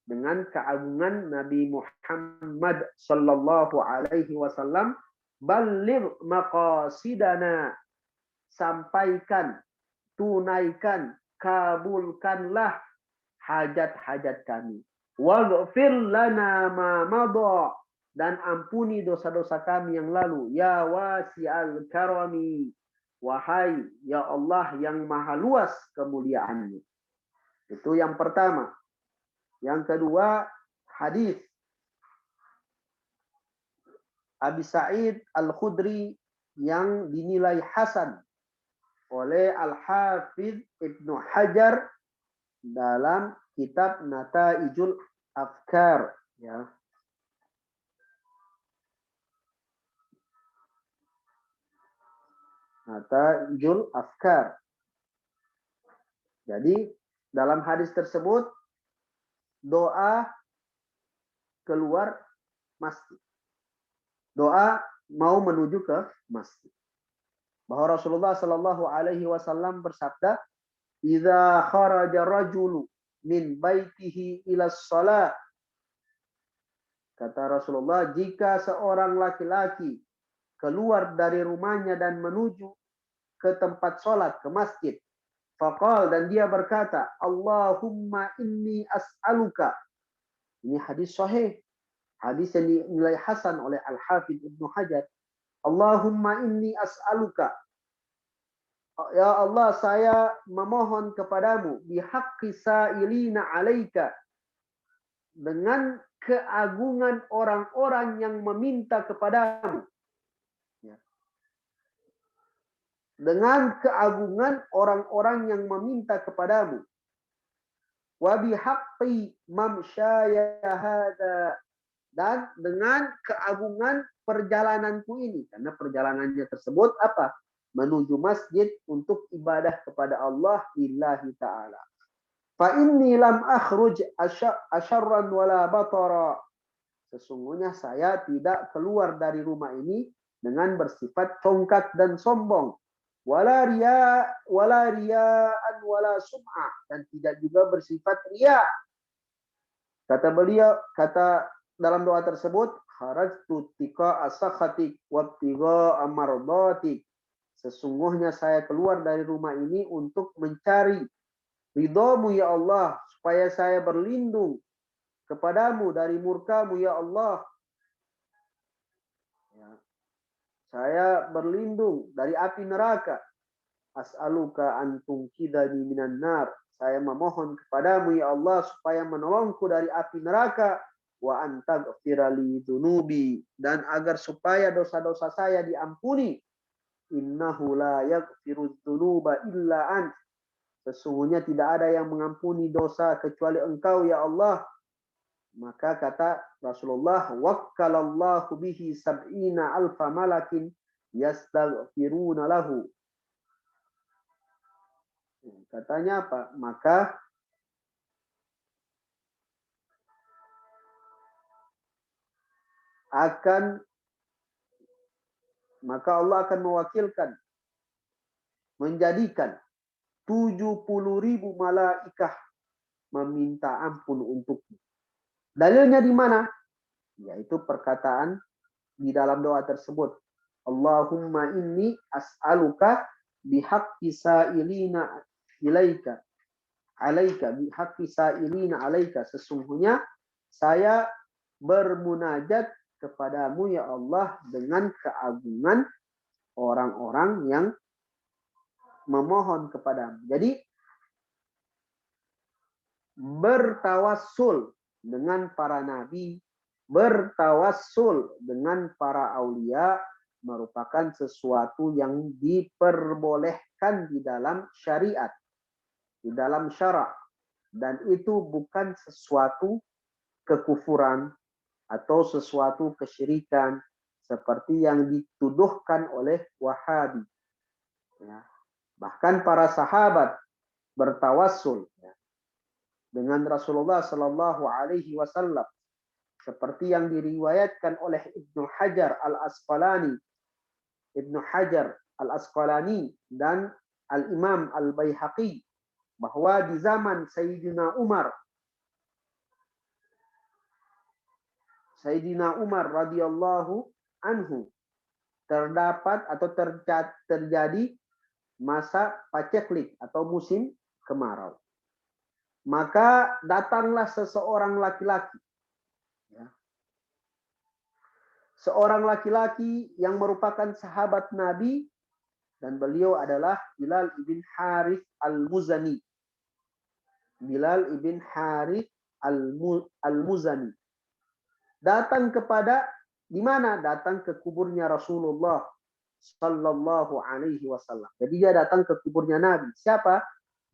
dengan keagungan Nabi Muhammad sallallahu alaihi wasallam, balligh maqasidana, sampaikan, tunaikan, kabulkanlah hajat-hajat kami. Waghfir lana ma madha, dan ampuni dosa-dosa kami yang lalu. Ya wasi'al karami, wahai ya Allah yang maha luas kemuliaannya. Itu yang pertama. Yang kedua, hadis Abi Sa'id Al-Khudri yang dinilai hasan oleh Al-Hafidh Ibnu Hajar dalam kitab Nataijul Afkar, ya. Natajul afkar. Jadi dalam hadis tersebut doa keluar masjid. Doa mau menuju ke masjid. Bahwa Rasulullah Shallallahu Alaihi Wasallam bersabda, "Idza kharaja rajulu min baitihi ila shalah." Kata Rasulullah, jika seorang laki-laki keluar dari rumahnya dan menuju ke tempat sholat, ke masjid, faqal, dan dia berkata, Allahumma inni as'aluka. Ini hadis sahih. Hadis yang dinilai hasan oleh Al-Hafidh Ibnu Hajar. Allahumma inni as'aluka. Ya Allah, saya memohon kepadamu bihaqqi sa'ilina alaika, dengan keagungan orang-orang yang meminta kepadamu. Dengan keagungan orang-orang yang meminta kepadamu. Wa bihaqqi mamsyaya hada, dan dengan keagungan perjalananku ini, karena perjalanannya tersebut apa? Menuju masjid untuk ibadah kepada Allah lillahi ta'ala. Fa inni lam akhruj asyarran wala batara. Sesungguhnya saya tidak keluar dari rumah ini dengan bersifat congkak dan sombong. Wala riya'an wala sum'ah, dan tidak juga bersifat riya. Kata beliau, kata dalam doa tersebut, kharajtu tika asakhatik wabtiga amardatik. Sesungguhnya saya keluar dari rumah ini untuk mencari ridhamu ya Allah, supaya saya berlindung kepadamu dari murkamu ya Allah. Ya. Saya berlindung dari api neraka. As'aluka an tunqidani minan nar. Saya memohon kepadamu ya Allah supaya menolongku dari api neraka. Wa an taghfira li dzunubi, dan agar supaya dosa-dosa saya diampuni. Innahu la yaghfiru dzunuba illa ant. Sesungguhnya tidak ada yang mengampuni dosa kecuali Engkau ya Allah. Maka kata Rasulullah, wakkalallahu bihi sab'ina alfa malakin yastaghfiruna lahu. Katanya apa? Maka Allah akan mewakilkan, menjadikan 70.000 malaikah meminta ampun untukmu. Dalilnya di mana? Yaitu perkataan di dalam doa tersebut. Allahumma inni as'aluka bihaqqi sa'ilina ilaika. Alaika bihaqqi sa'ilina alaika. Sesungguhnya saya bermunajat kepadamu ya Allah dengan keagungan orang-orang yang memohon kepadamu. Jadi bertawassul dengan para nabi, bertawassul dengan para aulia merupakan sesuatu yang diperbolehkan di dalam syariat, di dalam syara', dan itu bukan sesuatu kekufuran atau sesuatu kesyirikan seperti yang dituduhkan oleh Wahabi. Ya. Bahkan para sahabat bertawassul dengan Rasulullah Sallallahu Alaihi Wasallam, seperti yang diriwayatkan oleh Ibnu Hajar Al-Asqalani dan Al-Imam Al-Baihaqi, bahwa di zaman Sayyidina Umar radhiyallahu anhu terdapat atau terjadi masa paceklik atau musim kemarau. Maka datanglah seseorang laki-laki. Ya. Seorang laki-laki yang merupakan sahabat Nabi, dan beliau adalah Bilal ibn Harith al-Muzani. Bilal ibn Harith al-Muzani. Datang kepada, di mana? Datang ke kuburnya Rasulullah Sallallahu Alaihi Wasallam. Jadi dia datang ke kuburnya Nabi. Siapa?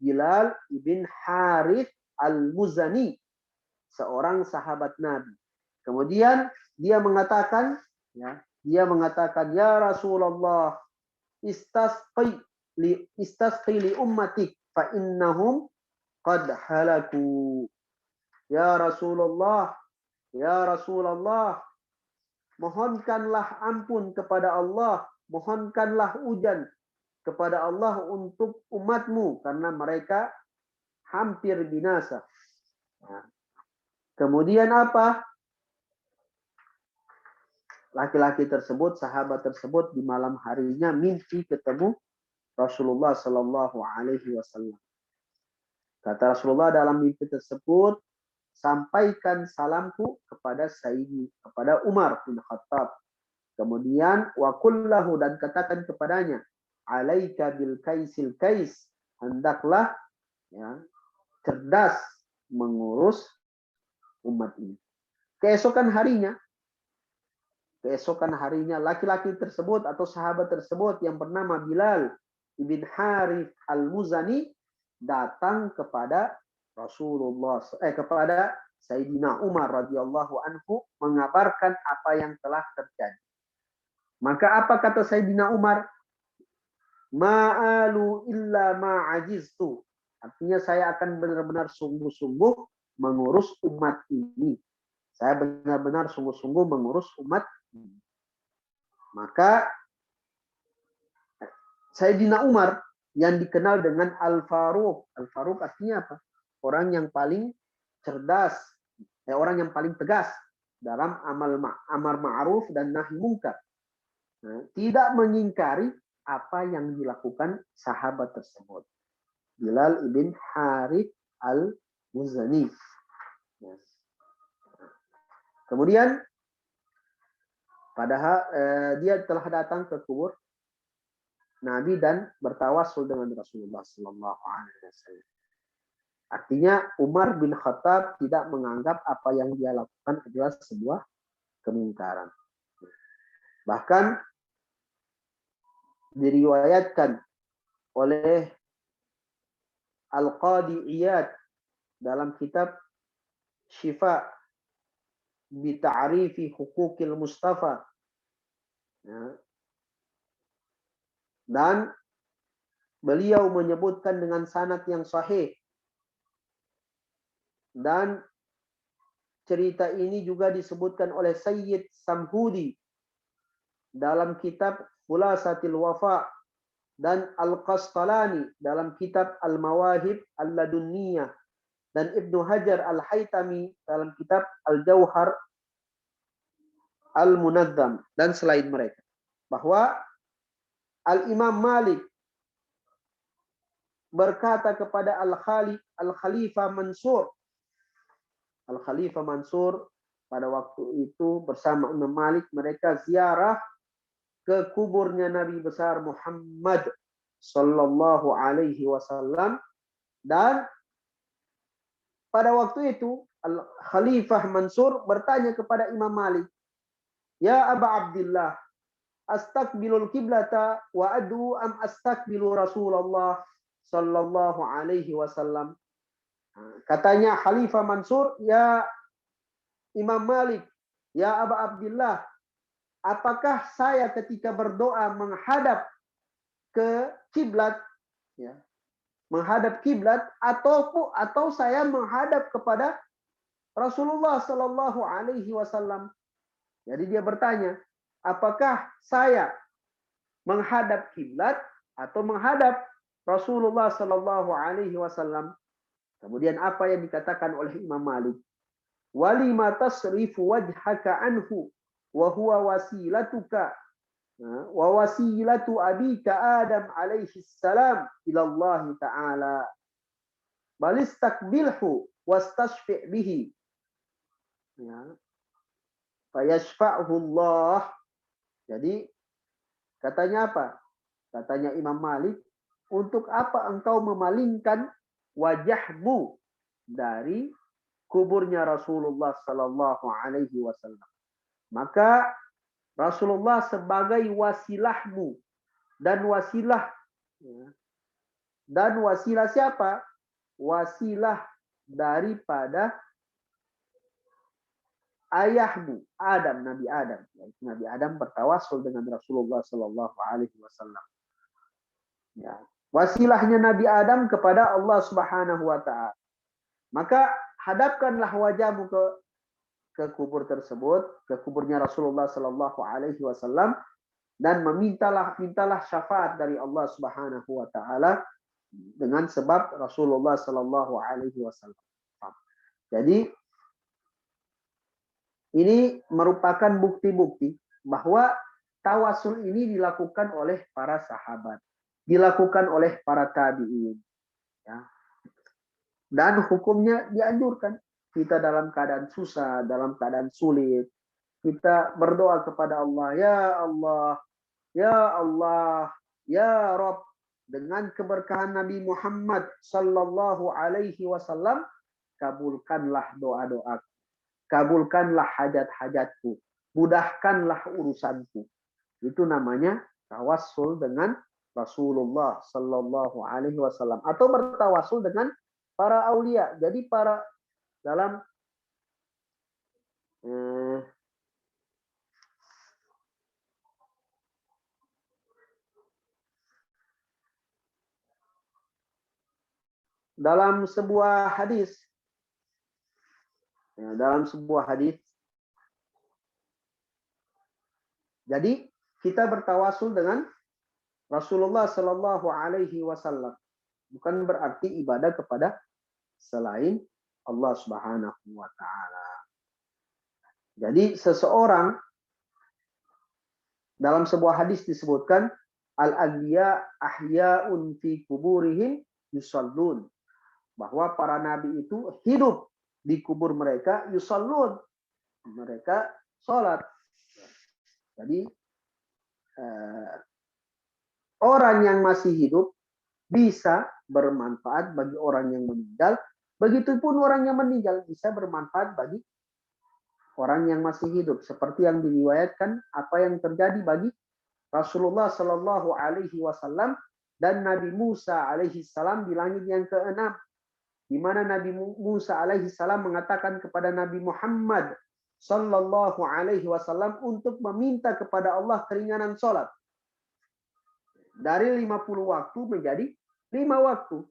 Bilal ibn Harith al-Muzani, seorang sahabat Nabi. Kemudian dia mengatakan, ya Rasulullah, istasqi li ummatik fa innahum qad halaku. Ya Rasulullah, ya Rasulullah, mohonkanlah ampun kepada Allah, mohonkanlah hujan kepada Allah untuk umatmu karena mereka hampir binasa. Nah, kemudian apa? Laki-laki tersebut, sahabat tersebut di malam harinya mimpi ketemu Rasulullah Shallallahu Alaihi Wasallam. Kata Rasulullah dalam mimpi tersebut, sampaikan salamku kepada Sayyidi, kepada Umar bin Khattab. Kemudian wakullahu, dan katakan kepadanya, alaika bil kaisil kais, hendaklah ya, cerdas mengurus umat ini. Keesokan harinya laki-laki tersebut atau sahabat tersebut yang bernama Bilal ibn Harith al-Muzani datang kepada Rasulullah kepada Sayyidina Umar radhiyallahu anhu mengabarkan apa yang telah terjadi. Maka apa kata Sayyidina Umar? Ma'alu illa ma'ajiztu. Artinya saya akan benar-benar sungguh-sungguh mengurus umat ini. Saya benar-benar sungguh-sungguh mengurus umat ini. Maka Sayyidina Umar yang dikenal dengan Al-Faruq. Al-Faruq artinya apa? Orang yang paling cerdas, orang yang paling tegas dalam amar ma'ruf dan nahi mungkar. Nah, tidak mengingkari apa yang dilakukan sahabat tersebut. Bilal ibn Harith al-Muzani. Kemudian padahal dia telah datang ke kubur Nabi dan bertawasul dengan Rasulullah Sallallahu Alaihi Wasallam. Artinya Umar bin Khattab tidak menganggap apa yang dia lakukan adalah sebuah kemungkaran. Bahkan diriwayatkan oleh Al-Qadi Iyad dalam kitab Syifa bi Ta'rifi Huquqil Mustafa. Ya. Dan beliau menyebutkan dengan sanad yang sahih. Dan cerita ini juga disebutkan oleh Sayyid Samhudi dalam kitab Khulasatil Wafa dan Al-Qastalani dalam kitab Al-Mawahib Al-Ladunniyah dan Ibnu Hajar Al-Haytami dalam kitab Al-Jauhar Al-Munazzam dan selain mereka, bahwa Al-Imam Malik berkata kepada Al-Khalifah Mansur. Al-Khalifah Mansur pada waktu itu bersama Imam Malik mereka ziarah ke kuburnya Nabi besar Muhammad sallallahu alaihi wasallam, dan pada waktu itu Al-Khalifah Mansur bertanya kepada Imam Malik, "Ya Aba Abdillah, astaqbilul kiblata wa adu am astaqbilu Rasulullah sallallahu alaihi wasallam?" Katanya Khalifah Mansur, "Ya Imam Malik, ya Aba Abdillah, apakah saya ketika berdoa menghadap ke kiblat, ya, menghadap kiblat atau saya menghadap kepada Rasulullah sallallahu alaihi wasallam?" Jadi dia bertanya, apakah saya menghadap kiblat atau menghadap Rasulullah sallallahu alaihi wasallam? Kemudian apa yang dikatakan oleh Imam Malik? Walima tasrifu wajhaka anhu wa huwa wasilatuka wa wasilatu abika Adam alaihi salam ila Allah taala. Balistaqbilhu wastashfi' bihi. Ya. Fayashfa'hu Allah. Jadi katanya apa? Katanya Imam Malik, untuk apa engkau memalingkan wajahmu dari kuburnya Rasulullah sallallahu alaihi wasallam? Maka Rasulullah sebagai wasilahmu dan wasilah, ya, dan wasilah siapa? Wasilah daripada ayahmu Adam, Nabi Adam. Nabi Adam bertawasul dengan Rasulullah sallallahu alaihi wasallam. Ya. Wasilahnya Nabi Adam kepada Allah Subhanahu wa taala. Maka hadapkanlah wajahmu ke kubur tersebut, ke kuburnya Rasulullah sallallahu alaihi wasallam, dan mintalah syafaat dari Allah Subhanahu wa taala dengan sebab Rasulullah sallallahu alaihi wasallam. Jadi ini merupakan bukti-bukti bahwa tawasul ini dilakukan oleh para sahabat, dilakukan oleh para tabi'in, ya. Dan hukumnya dianjurkan. Kita dalam keadaan susah, dalam keadaan sulit, kita berdoa kepada Allah, ya Allah, ya Allah, ya Rabb, dengan keberkahan Nabi Muhammad sallallahu alaihi wasallam, kabulkanlah doa-doa, kabulkanlah hajat-hajatku, mudahkanlah urusanku. Itu namanya tawassul dengan Rasulullah sallallahu alaihi wasallam, atau bertawassul dengan para aulia. Jadi para dalam dalam sebuah hadis, jadi kita bertawasul dengan Rasulullah Shallallahu Alaihi Wasallam, bukan berarti ibadah kepada selain Allah Subhanahu Wa Taala. Jadi seseorang, dalam sebuah hadis disebutkan, al-anbiya ahya'un fi kuburihim yusallun, bahwa para nabi itu hidup di kubur mereka, yusallun, mereka sholat. Jadi orang yang masih hidup bisa bermanfaat bagi orang yang meninggal, begitupun orang yang meninggal bisa bermanfaat bagi orang yang masih hidup, seperti yang diriwayatkan apa yang terjadi bagi Rasulullah Shallallahu Alaihi Wasallam dan Nabi Musa alaihi salam di langit yang keenam, di mana Nabi Musa alaihi salam mengatakan kepada Nabi Muhammad Sallallahu Alaihi Wasallam untuk meminta kepada Allah keringanan sholat dari 50 waktu menjadi 5 waktu.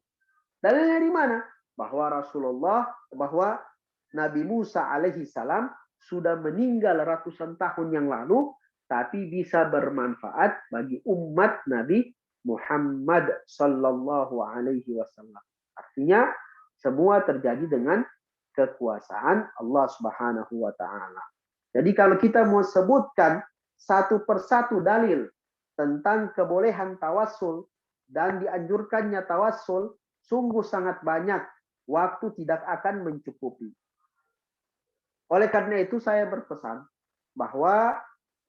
Dalilnya di mana? Bahwa Nabi Musa alaihi salam sudah meninggal ratusan tahun yang lalu, tapi bisa bermanfaat bagi umat Nabi Muhammad Sallallahu Alaihi Wasallam. Artinya semua terjadi dengan kekuasaan Allah Subhanahu Wa Taala. Jadi kalau kita mau sebutkan satu persatu dalil tentang kebolehan tawassul dan dianjurkannya tawassul, sungguh sangat banyak, waktu tidak akan mencukupi. Oleh karena itu saya berpesan bahwa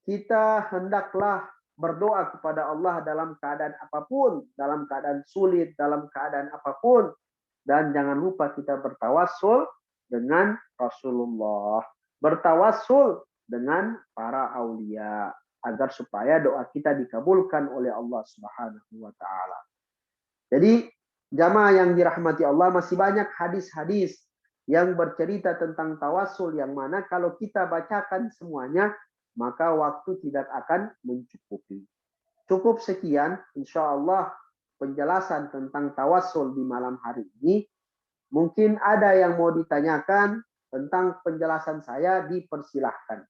kita hendaklah berdoa kepada Allah dalam keadaan apapun, dalam keadaan sulit, dalam keadaan apapun, dan jangan lupa kita bertawassul dengan Rasulullah, bertawassul dengan para aulia, agar supaya doa kita dikabulkan oleh Allah Subhanahu wa taala. Jadi jamaah yang dirahmati Allah, masih banyak hadis-hadis yang bercerita tentang tawassul yang mana kalau kita bacakan semuanya maka waktu tidak akan mencukupi. Cukup sekian insya Allah penjelasan tentang tawassul di malam hari ini. Mungkin ada yang mau ditanyakan tentang penjelasan saya, dipersilahkan.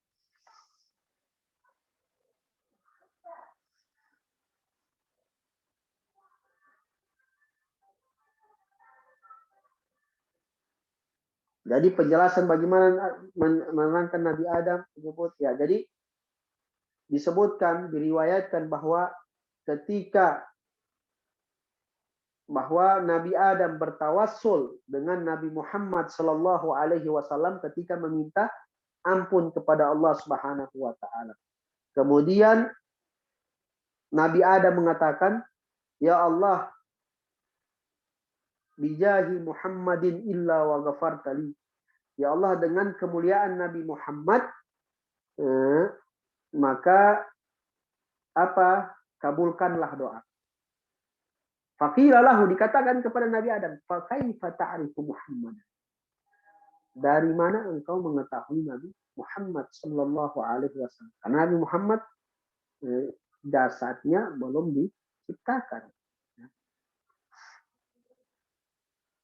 Jadi penjelasan bagaimana menenangkan Nabi Adam tersebut, ya. Jadi disebutkan, diriwayatkan bahwa Nabi Adam bertawassul dengan Nabi Muhammad Sallallahu Alaihi Wasallam ketika meminta ampun kepada Allah Subhanahu Wa Taala. Kemudian Nabi Adam mengatakan, ya Allah, bijahi Muhammadin illa wa ghafartali. Ya Allah, dengan kemuliaan Nabi Muhammad, maka kabulkanlah doa. Faqila lahu, dikatakan kepada Nabi Adam, fa kaifa ta'rifu Muhammad? Dari mana engkau mengetahui Nabi Muhammad sallallahu alaihi wasallam? Karena Nabi Muhammad jasadnya belum diciptakan.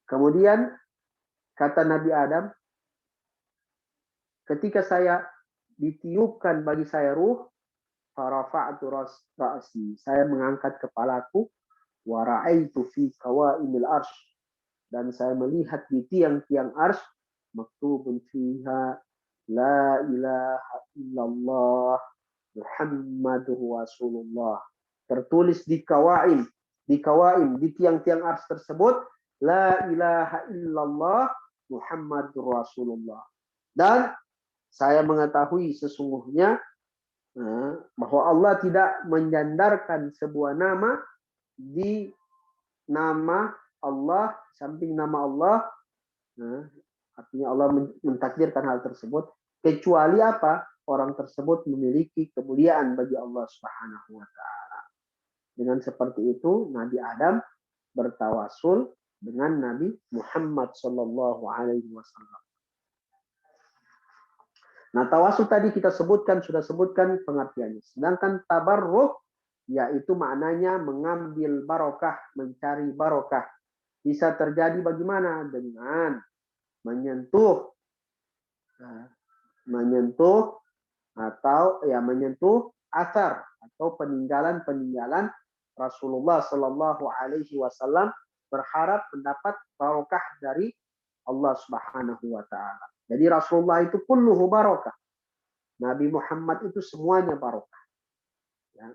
Kemudian kata Nabi Adam, ketika saya ditiupkan bagi saya ruh, farafa'tu ra'si, saya mengangkat kepalaku, wa ra'aitu fi qawaimil arsy, dan saya melihat di tiang-tiang arsy, maktubun fiha la ilaha illallah Muhammadur Rasulullah. Tertulis di kawaim, di tiang-tiang arsy tersebut, la ilaha illallah Muhammadur Rasulullah. Dan saya mengetahui sesungguhnya bahwa Allah tidak menyandarkan sebuah nama di nama Allah, samping nama Allah, artinya Allah mentakdirkan hal tersebut, kecuali apa? Orang tersebut memiliki kemuliaan bagi Allah Subhanahu wa taala. Dengan seperti itu Nabi Adam bertawasul dengan Nabi Muhammad sallallahu alaihi wasallam. Nah, tawasul tadi kita sudah sebutkan pengertiannya. Sedangkan tabarruk yaitu maknanya mengambil barokah, mencari barokah. Bisa terjadi bagaimana? Dengan menyentuh asar atau peninggalan Rasulullah Shallallahu Alaihi Wasallam, berharap mendapat barokah dari Allah Subhanahu Wa Taala. Jadi Rasulullah itu kulluhu barokah. Nabi Muhammad itu semuanya barokah. Ya.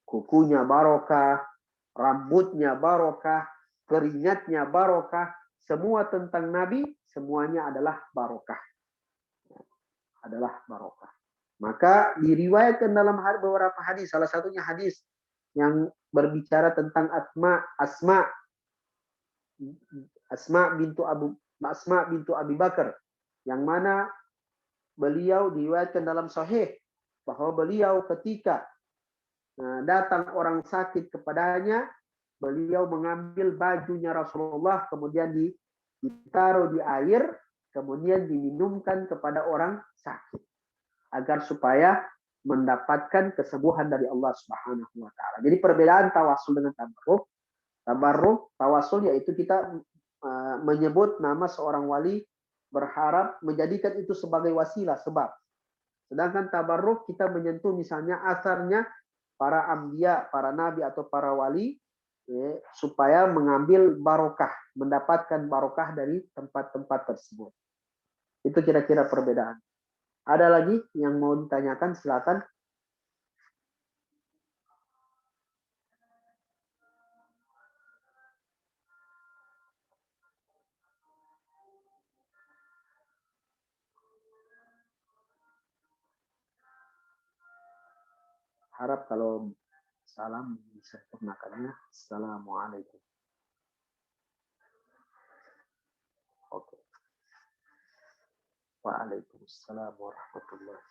Kukunya barokah, rambutnya barokah, keringatnya barokah, semua tentang Nabi, semuanya adalah barokah. Adalah barokah. Maka diriwayatkan dalam beberapa hadis, salah satunya hadis yang berbicara tentang Asma bintu Abi Bakar, yang mana beliau diriwayatkan dalam sahih bahwa beliau ketika datang orang sakit kepadanya, beliau mengambil bajunya Rasulullah, kemudian ditaruh di air, kemudian diminumkan kepada orang sakit, agar supaya mendapatkan kesembuhan dari Allah Subhanahu wa taala. Jadi perbedaan tawasul dengan tabarruk. Tawasul yaitu kita menyebut nama seorang wali, berharap menjadikan itu sebagai wasilah, sebab. Sedangkan tabarruk kita menyentuh misalnya asarnya para anbiya, para nabi atau para wali, supaya mengambil barokah, mendapatkan barokah dari tempat-tempat tersebut. Itu kira-kira perbedaan. Ada lagi yang mau ditanyakan, silakan. Harap kalau salam disempurnakannya. Assalamualaikum. Oke. Waalaikumsalam warahmatullahi.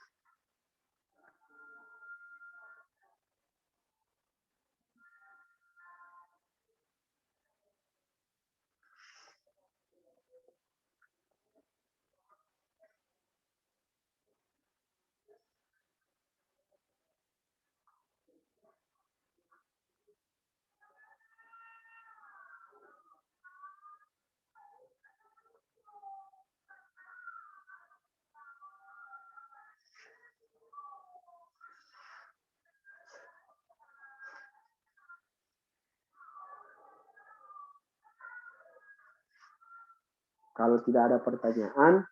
Kalau tidak ada pertanyaan,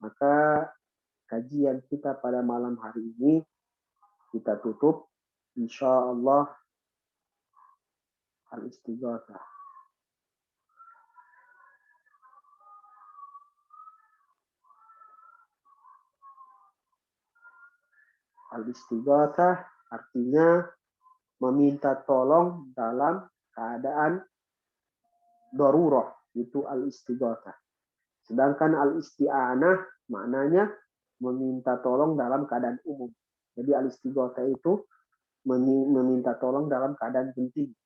maka kajian kita pada malam hari ini kita tutup. Insya Allah al-istighatsah. Al-istighatsah artinya meminta tolong dalam keadaan darurah, itu al-istighatsah. Sedangkan al-isti'anah maknanya meminta tolong dalam keadaan umum. Jadi al-istighatsah itu meminta tolong dalam keadaan penting,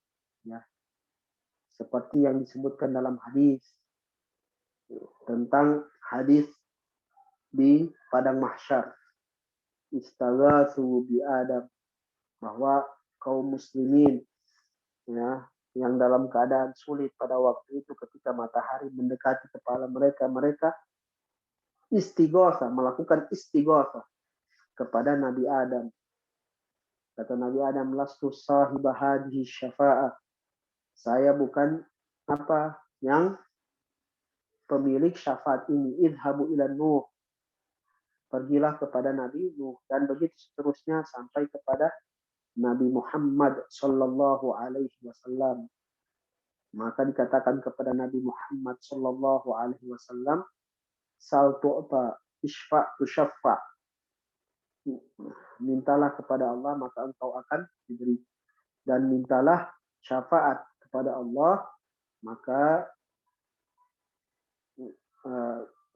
ya. Seperti yang disebutkan dalam hadis tentang hadis di padang mahsyar, istaghatsu bi Adam, bahwa kaum muslimin, ya, yang dalam keadaan sulit pada waktu itu ketika matahari mendekati kepala mereka, mereka istighosa, melakukan istighosa kepada Nabi Adam. Kata Nabi Adam, lastu sahibah hadhihi syafa'ah. Saya bukan yang pemilik syafaat ini. Idhabu ila Nuh. Pergilah kepada Nabi Nuh, dan begitu seterusnya sampai kepada Nabi Muhammad sallallahu alaihi wasallam. Maka dikatakan kepada Nabi Muhammad sallallahu alaihi wasallam, sal tu'ta, isfa tusyaffa. Mintalah kepada Allah maka engkau akan diberi, dan mintalah syafaat kepada Allah maka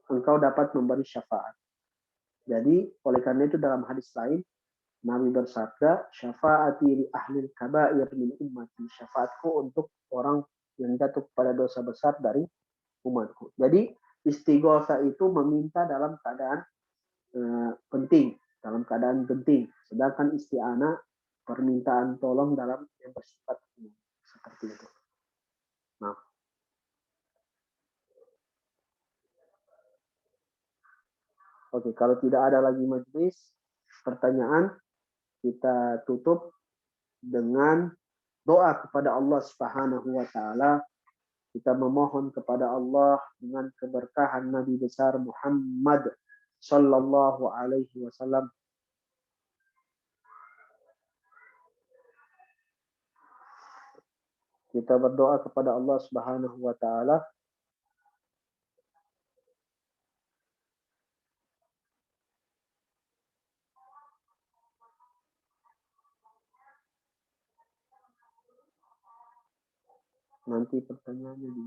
engkau dapat memberi syafaat. Jadi oleh karena itu dalam hadis lain Nabi bersabda, syafaati li ahlil kabair min ummati, syafaatku untuk orang yang jatuh pada dosa besar dari umatku. Jadi istighosa itu meminta dalam keadaan penting, sedangkan isti'anah permintaan tolong dalam yang bersifat umum, seperti itu. Nah, oke, kalau tidak ada lagi majelis pertanyaan, kita tutup dengan doa kepada Allah Subhanahu wa taala. Kita memohon kepada Allah dengan keberkahan Nabi besar Muhammad sallallahu alaihi wasallam. Kita berdoa kepada Allah Subhanahu wa taala nanti pertanyaannya di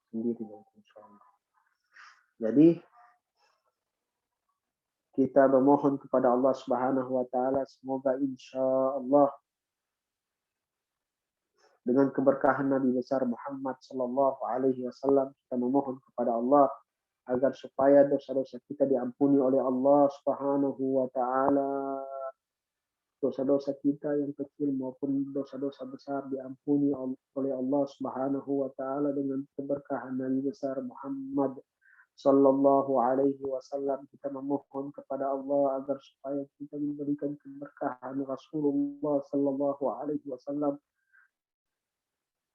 sendiri nanti insyaallah. Jadi kita memohon kepada Allah Subhanahu wa taala semoga insyaallah dengan keberkahan Nabi besar Muhammad sallallahu alaihi wasallam kita memohon kepada Allah agar supaya dosa-dosa kita diampuni oleh Allah Subhanahu wa taala. Dosa-dosa kita yang kecil maupun dosa-dosa besar diampuni oleh Allah Subhanahu wa taala dengan keberkahan Nabi besar Muhammad sallallahu alaihi wasallam. Kita memohon kepada Allah agar supaya kita diberikan keberkahan Rasulullah sallallahu alaihi wasallam.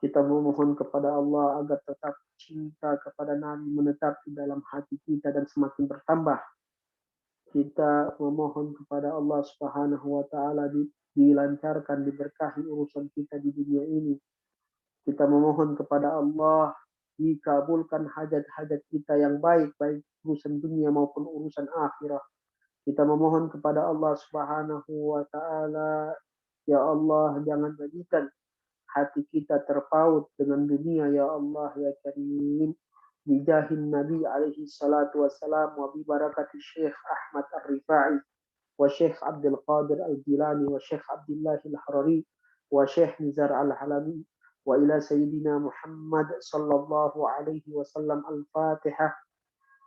Kita memohon kepada Allah agar tetap cinta kepada Nabi menetap di dalam hati kita dan semakin bertambah. Kita memohon kepada Allah Subhanahu wa taala dilancarkan, diberkahi urusan kita di dunia ini. Kita memohon kepada Allah dikabulkan hajat-hajat kita yang baik, baik urusan dunia maupun urusan akhirat. Kita memohon kepada Allah Subhanahu wa taala, ya Allah, jangan jadikan hati kita terpaut dengan dunia, ya Allah ya Karim. Bijahin Nabi alaihi salatu wassalam wa bi barakati Syekh Ahmad Ar-Rifai wa Syekh Abdul Qadir Al-Jilani wa Syekh Abdullah Al-Harari wa Syekh Nizar Al-Halabi wa ila Sayyidina Muhammad sallallahu alaihi wasallam. Al-Fatihah.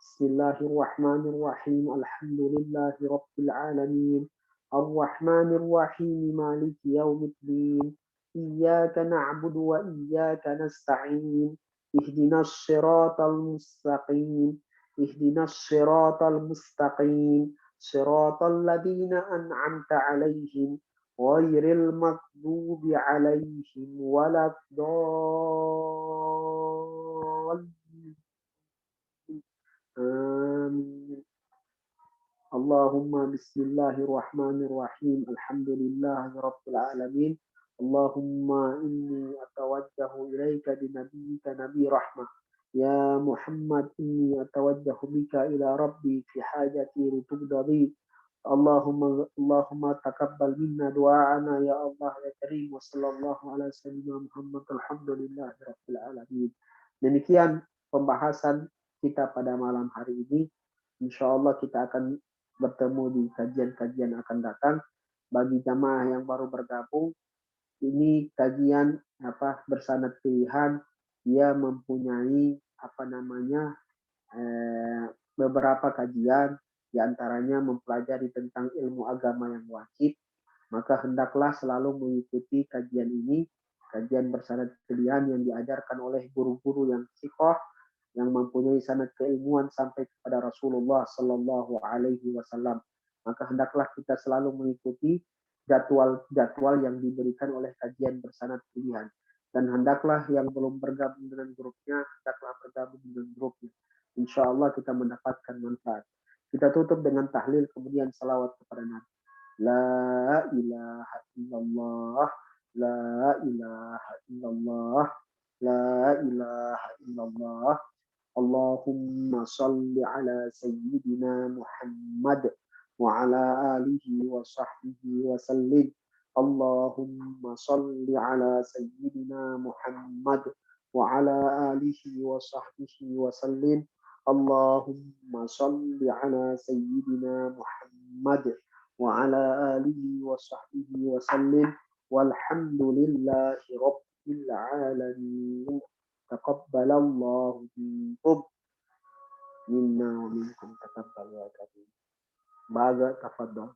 Bismillahirrahmanirrahim. Alhamdulillahi Rabbil Alamin. Ar-Rahmanir-Rahim. Maliki Yaumiddin. Iyyaka na'budu wa iyyaka nasta'in. اهدنا الصراط المستقيم اهدنا الصراط المستقيم صراط الذين أنعمت عليهم غير المغضوب عليهم ولا الضالين آمين. اللهم بسم الله الرحمن الرحيم. الحمد لله رب العالمين. اللهم إني أتوجه إليك بنبيك نبي رحمة يا محمد. إني أتوجه بك إلى ربي في حاجتي لتقضى. اللهم تقبل منا دعاءنا يا الله يا كريم. وصلى الله على سيدنا محمد. الحمد لله رب العالمين. Demikian pembahasan kita pada malam hari ini. Insya Allah kita akan bertemu di kajian-kajian akan datang. Bagi jamaah yang baru bergabung, ini kajian bersanad pilihan. Dia mempunyai beberapa kajian, diantaranya mempelajari tentang ilmu agama yang wajib, Maka hendaklah selalu mengikuti kajian ini, kajian bersanad pilihan yang diajarkan oleh guru-guru yang thiqah, yang mempunyai sanad keilmuan sampai kepada Rasulullah Sallallahu Alaihi Wasallam. Maka hendaklah kita selalu mengikuti jadwal-jadwal yang diberikan oleh kajian bersanad pilihan. Dan hendaklah yang belum bergabung dengan grupnya, hendaklah bergabung dengan grupnya. Insya Allah kita mendapatkan manfaat. Kita tutup dengan tahlil kemudian salawat kepada Nabi. La ilaha illallah, la ilaha illallah, la ilaha illallah. Allahumma salli ala sayyidina Muhammad wa ala alihi wa sahbihi wa sallim. Allahumma salli ala sayyidina Muhammad wa ala alihi wa sahbihi wa sallim. Allahumma salli ala sayyidina Muhammad wa ala alihi wa sahbihi wa sallim. Walhamdulillahi rabbil alamin. تقبل الله منكم منا ومنكم تقبل يا كريم. بعد تفضل.